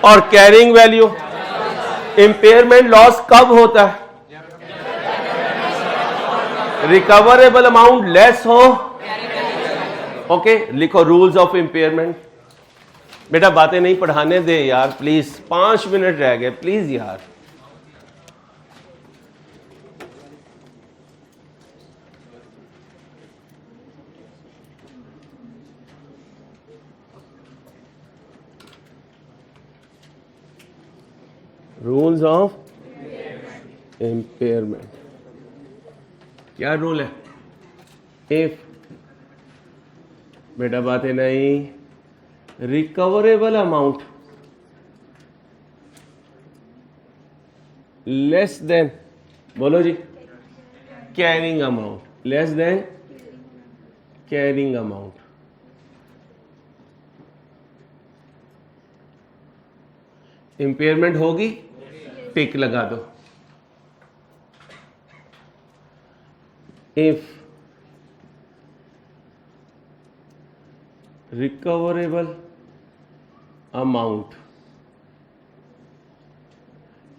[SPEAKER 1] और कैरिंग वैल्यू? इंपेयरमेंट लॉस कब होता है? रिकवरेबल अमाउंट लेस हो। ओके, लिखो रूल्स ऑफ इंपेयरमेंट। बेटा बातें नहीं पढ़ाने दे यार प्लीज, 5 मिनट रह गए प्लीज यार। रूल्स ऑफ इंपेयरमेंट क्या रूल है? इफ बेटा बातें नहीं, रिकवरेबल अमाउंट लेस देन, बोलो जी, carrying amount, less than carrying amount. Impairment होगी, टिक लगा दो। इफ रिकवरेबल अमाउंट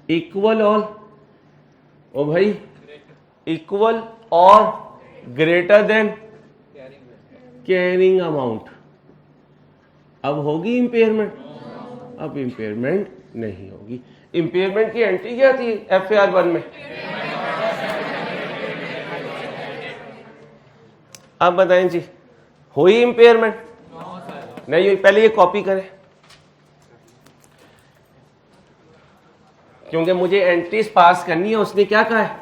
[SPEAKER 1] इक्वल और ओ भाई इक्वल और ग्रेटर देन कैरिंग अमाउंट। अब होगी इंपेयरमेंट? अब इंपेयरमेंट नहीं होगी। इंपेयरमेंट की एंट्री क्या थी FAR 1 में? अब बताएं जी, हुई इंपेयरमेंट? नहीं हुई। पहले ये कॉपी करें, क्योंकि मुझे एंट्रीज पास करनी है। उसने क्या कहा है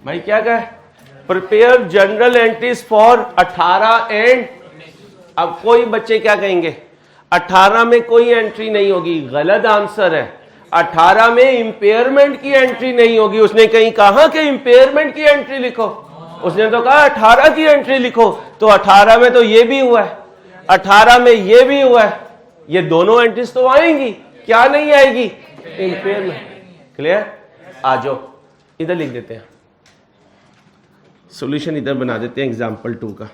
[SPEAKER 1] भाई, क्या कहा है? Prepare general entries for 18 and. अब कोई बच्चे क्या कहेंगे, 18 में कोई एंट्री नहीं होगी। गलत आंसर है। 18 में इंपेयरमेंट की एंट्री नहीं होगी। उसने कहीं कहा कि इंपेयरमेंट की एंट्री लिखो? उसने तो कहा 18 की एंट्री लिखो। तो 18 में तो ये भी हुआ है, 18 में ये भी हुआ है। ये दोनों एंट्रीज तो आएंगी। क्या नहीं आएगी? इंपेयरमेंट। क्लियर? आ जाओ, इधर लिख देते हैं। सॉल्यूशन इधर बना देते हैं एग्जाम्पल 2 का।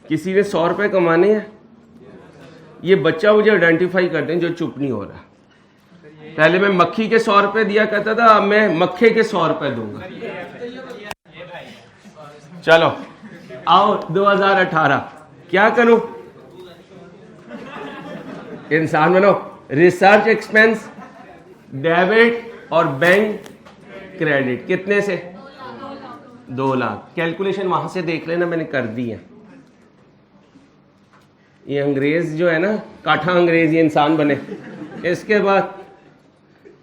[SPEAKER 1] किसी ने 100 रुपए कमाने हैं। ये बच्चा मुझे आइडेंटिफाई करते हैं जो चुप नहीं हो रहा। पहले मैं मक्खी के 100 रुपए दिया करता था, अब मैं मक्खे के 100 रुपए दूंगा। चलो आओ 2018 क्या करूं? इंसान बनो। रिसर्च एक्सपेंस डेबिट और बैंक क्रेडिट कितने से? 2 लाख। कैलकुलेशन वहां से देख लेना, मैंने कर दी है। ये अंग्रेज जो है ना, काठा अंग्रेज, ये इंसान बने। इसके बाद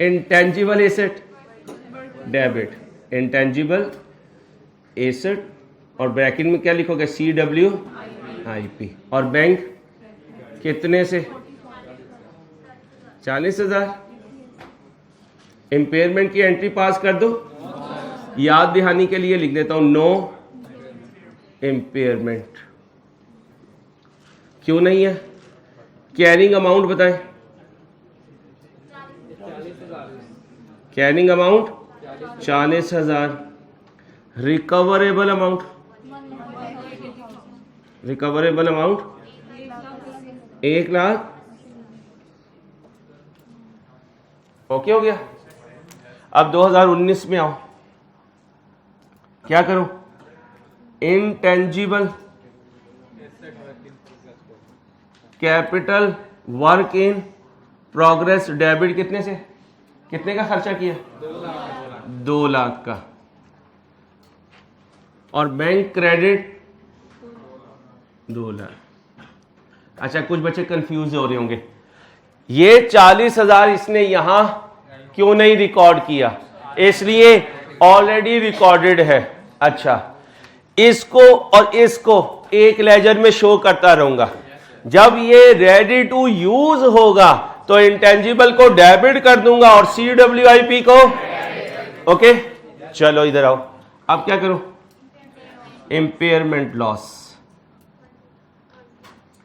[SPEAKER 1] intangible asset debit, intangible asset और ब्रैकेट में क्या लिखोगे? CWIP। और बैंक कितने से? 40,000। इंपेयरमेंट की एंट्री पास कर दो। याद दिहानी के लिए लिख देता हूं नो इंपेयरमेंट। क्यों नहीं है? कैरिंग अमाउंट बताएं। Carrying amount 40,000। Recoverable amount, recoverable amount 1 lakh. Okay हो गया। अब 2019 में आओ, क्या करूं? Intangible capital work in progress debit कितने से? कितने का खर्चा किया? 2 लाख का। और बैंक क्रेडिट 2 लाख। अच्छा, कुछ बच्चे कंफ्यूज हो रहे होंगे, ये 40,000 इसने यहां क्यों नहीं रिकॉर्ड किया? इसलिए ऑलरेडी रिकॉर्डेड है। अच्छा, इसको और इसको एक लेजर में शो करता रहूंगा। जब ये रेडी टू यूज होगा तो इंटेंजिबल को डेबिट कर दूंगा और CWIP को ओके। चलो इधर आओ। अब क्या करूं? Impairment loss,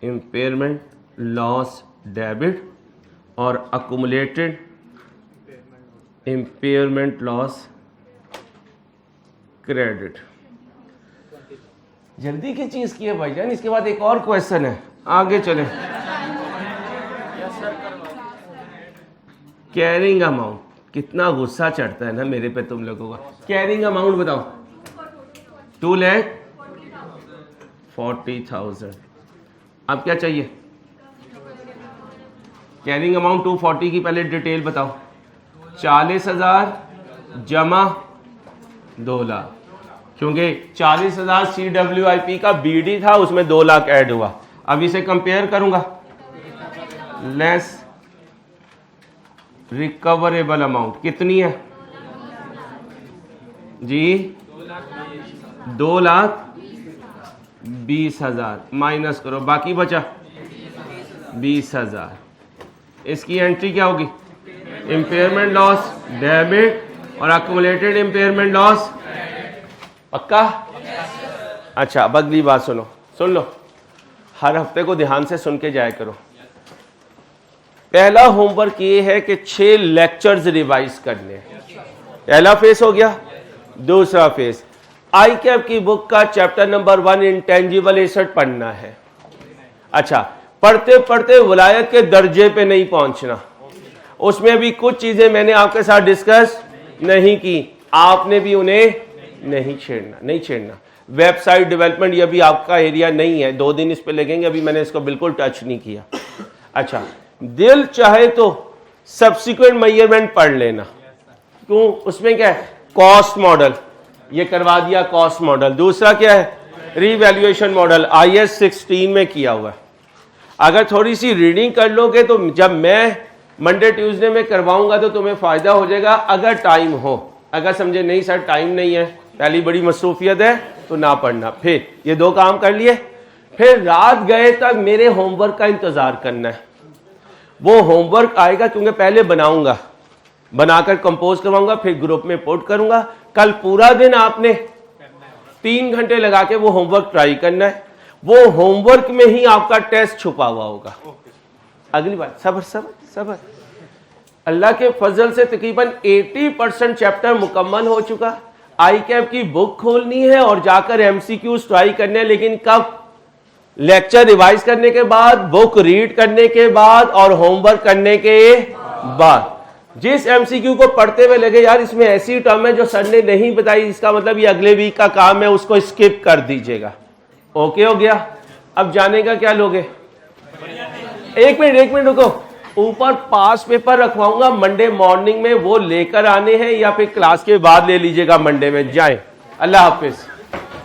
[SPEAKER 1] impairment loss debit और अकुमुलेटेड इंपेयरमेंट लॉस क्रेडिट। जल्दी की चीज की है भाईजान। इसके बाद एक और क्वेश्चन है, आगे चले। कैरिंग अमाउंट, कितना गुस्सा चढ़ता है ना मेरे पे तुम लोगों का। कैरिंग अमाउंट बताओ। 2,40,000। अब क्या चाहिए? कैरिंग अमाउंट 240 की पहले डिटेल बताओ। 40,000 जमा 2 लाख, क्योंकि 40,000 CWIP का BD था, उसमें 2 लाख ऐड हुआ। अब इसे कंपेयर करूंगा। लेस रिकवरेबल अमाउंट कितनी है जी? 2,20,000 माइनस करो, बाकी बचा 20,000। इसकी एंट्री क्या होगी? इंपेयरमेंट लॉस डेबिट और अक्यूमुलेटेड इंपेयरमेंट लॉस। पक्का? अच्छा, अब अगली बात सुनो, सुन लो। हर हफ्ते को ध्यान से सुन के जाया करो। पहला होमवर्क ये है कि 6 लेक्चर्स रिवाइज करने हैं। पहला फेस हो गया। दूसरा फेस, आई कैप की बुक का चैप्टर नंबर 1 इंटेंजिबल एसेट पढ़ना है। अच्छा, पढ़ते पढ़ते विलायत के दर्जे पे नहीं पहुंचना, उसमें भी कुछ चीजें मैंने आपके साथ डिस्कस नहीं की, आपने भी उन्हें नहीं छेड़ना। वेबसाइट डेवलपमेंट ये भी आपका एरिया नहीं है, 2 दिन इस पे लगेंगे, अभी मैंने इसको बिल्कुल टच नहीं किया। अच्छा, दिल चाहे तो सब्सिक्वेंट मेजरमेंट पढ़ लेना। क्यों? उसमें क्या है? कॉस्ट मॉडल, ये करवा दिया कॉस्ट मॉडल। दूसरा क्या है? रीवैल्यूएशन मॉडल, IS 16 में किया हुआ है। अगर थोड़ी सी रीडिंग कर लोगे तो जब मैं मंडे ट्यूसडे में करवाऊंगा तो तुम्हें फायदा हो जाएगा, अगर टाइम हो। अगर समझे नहीं सर टाइम नहीं है, पहली बड़ी मसरूफियत है, तो ना पढ़ना। फिर ये 2 काम कर लिए, फिर रात गए तक मेरे होमवर्क का इंतजार करना है। वो होमवर्क आएगा क्योंकि पहले बनाऊंगा, बनाकर कंपोज करवाऊंगा, फिर ग्रुप में पोस्ट करूंगा। कल पूरा दिन आपने 3 घंटे लगा के वो होमवर्क ट्राई करना है। वो होमवर्क में ही आपका टेस्ट छुपा हुआ होगा। अगली बात, सब्र। अल्लाह के फजल से तकरीबन 80% चैप्टर मुकम्मल हो चुका। आई कैप की बुक खोलनी है और जाकर MCQs ट्राई करने हैं, लेकिन कब? लेक्चर रिवाइज करने के बाद, बुक रीड करने के बाद और होमवर्क करने के बाद। जिस MCQ को पढ़ते हुए लगे यार इसमें ऐसी टर्म है जो सर ने नहीं बताई, इसका मतलब ये अगले वीक का काम है, उसको स्किप कर दीजिएगा। ओके हो गया? अब जाने का क्या लोगे? एक मिनट रुको, ऊपर पास पेपर रखवाऊंगा मंडे मॉर्निंग में, वो लेकर आने हैं या फिर क्लास के बाद ले लीजिएगा मंडे में। जाएं। अल्लाह हाफिज।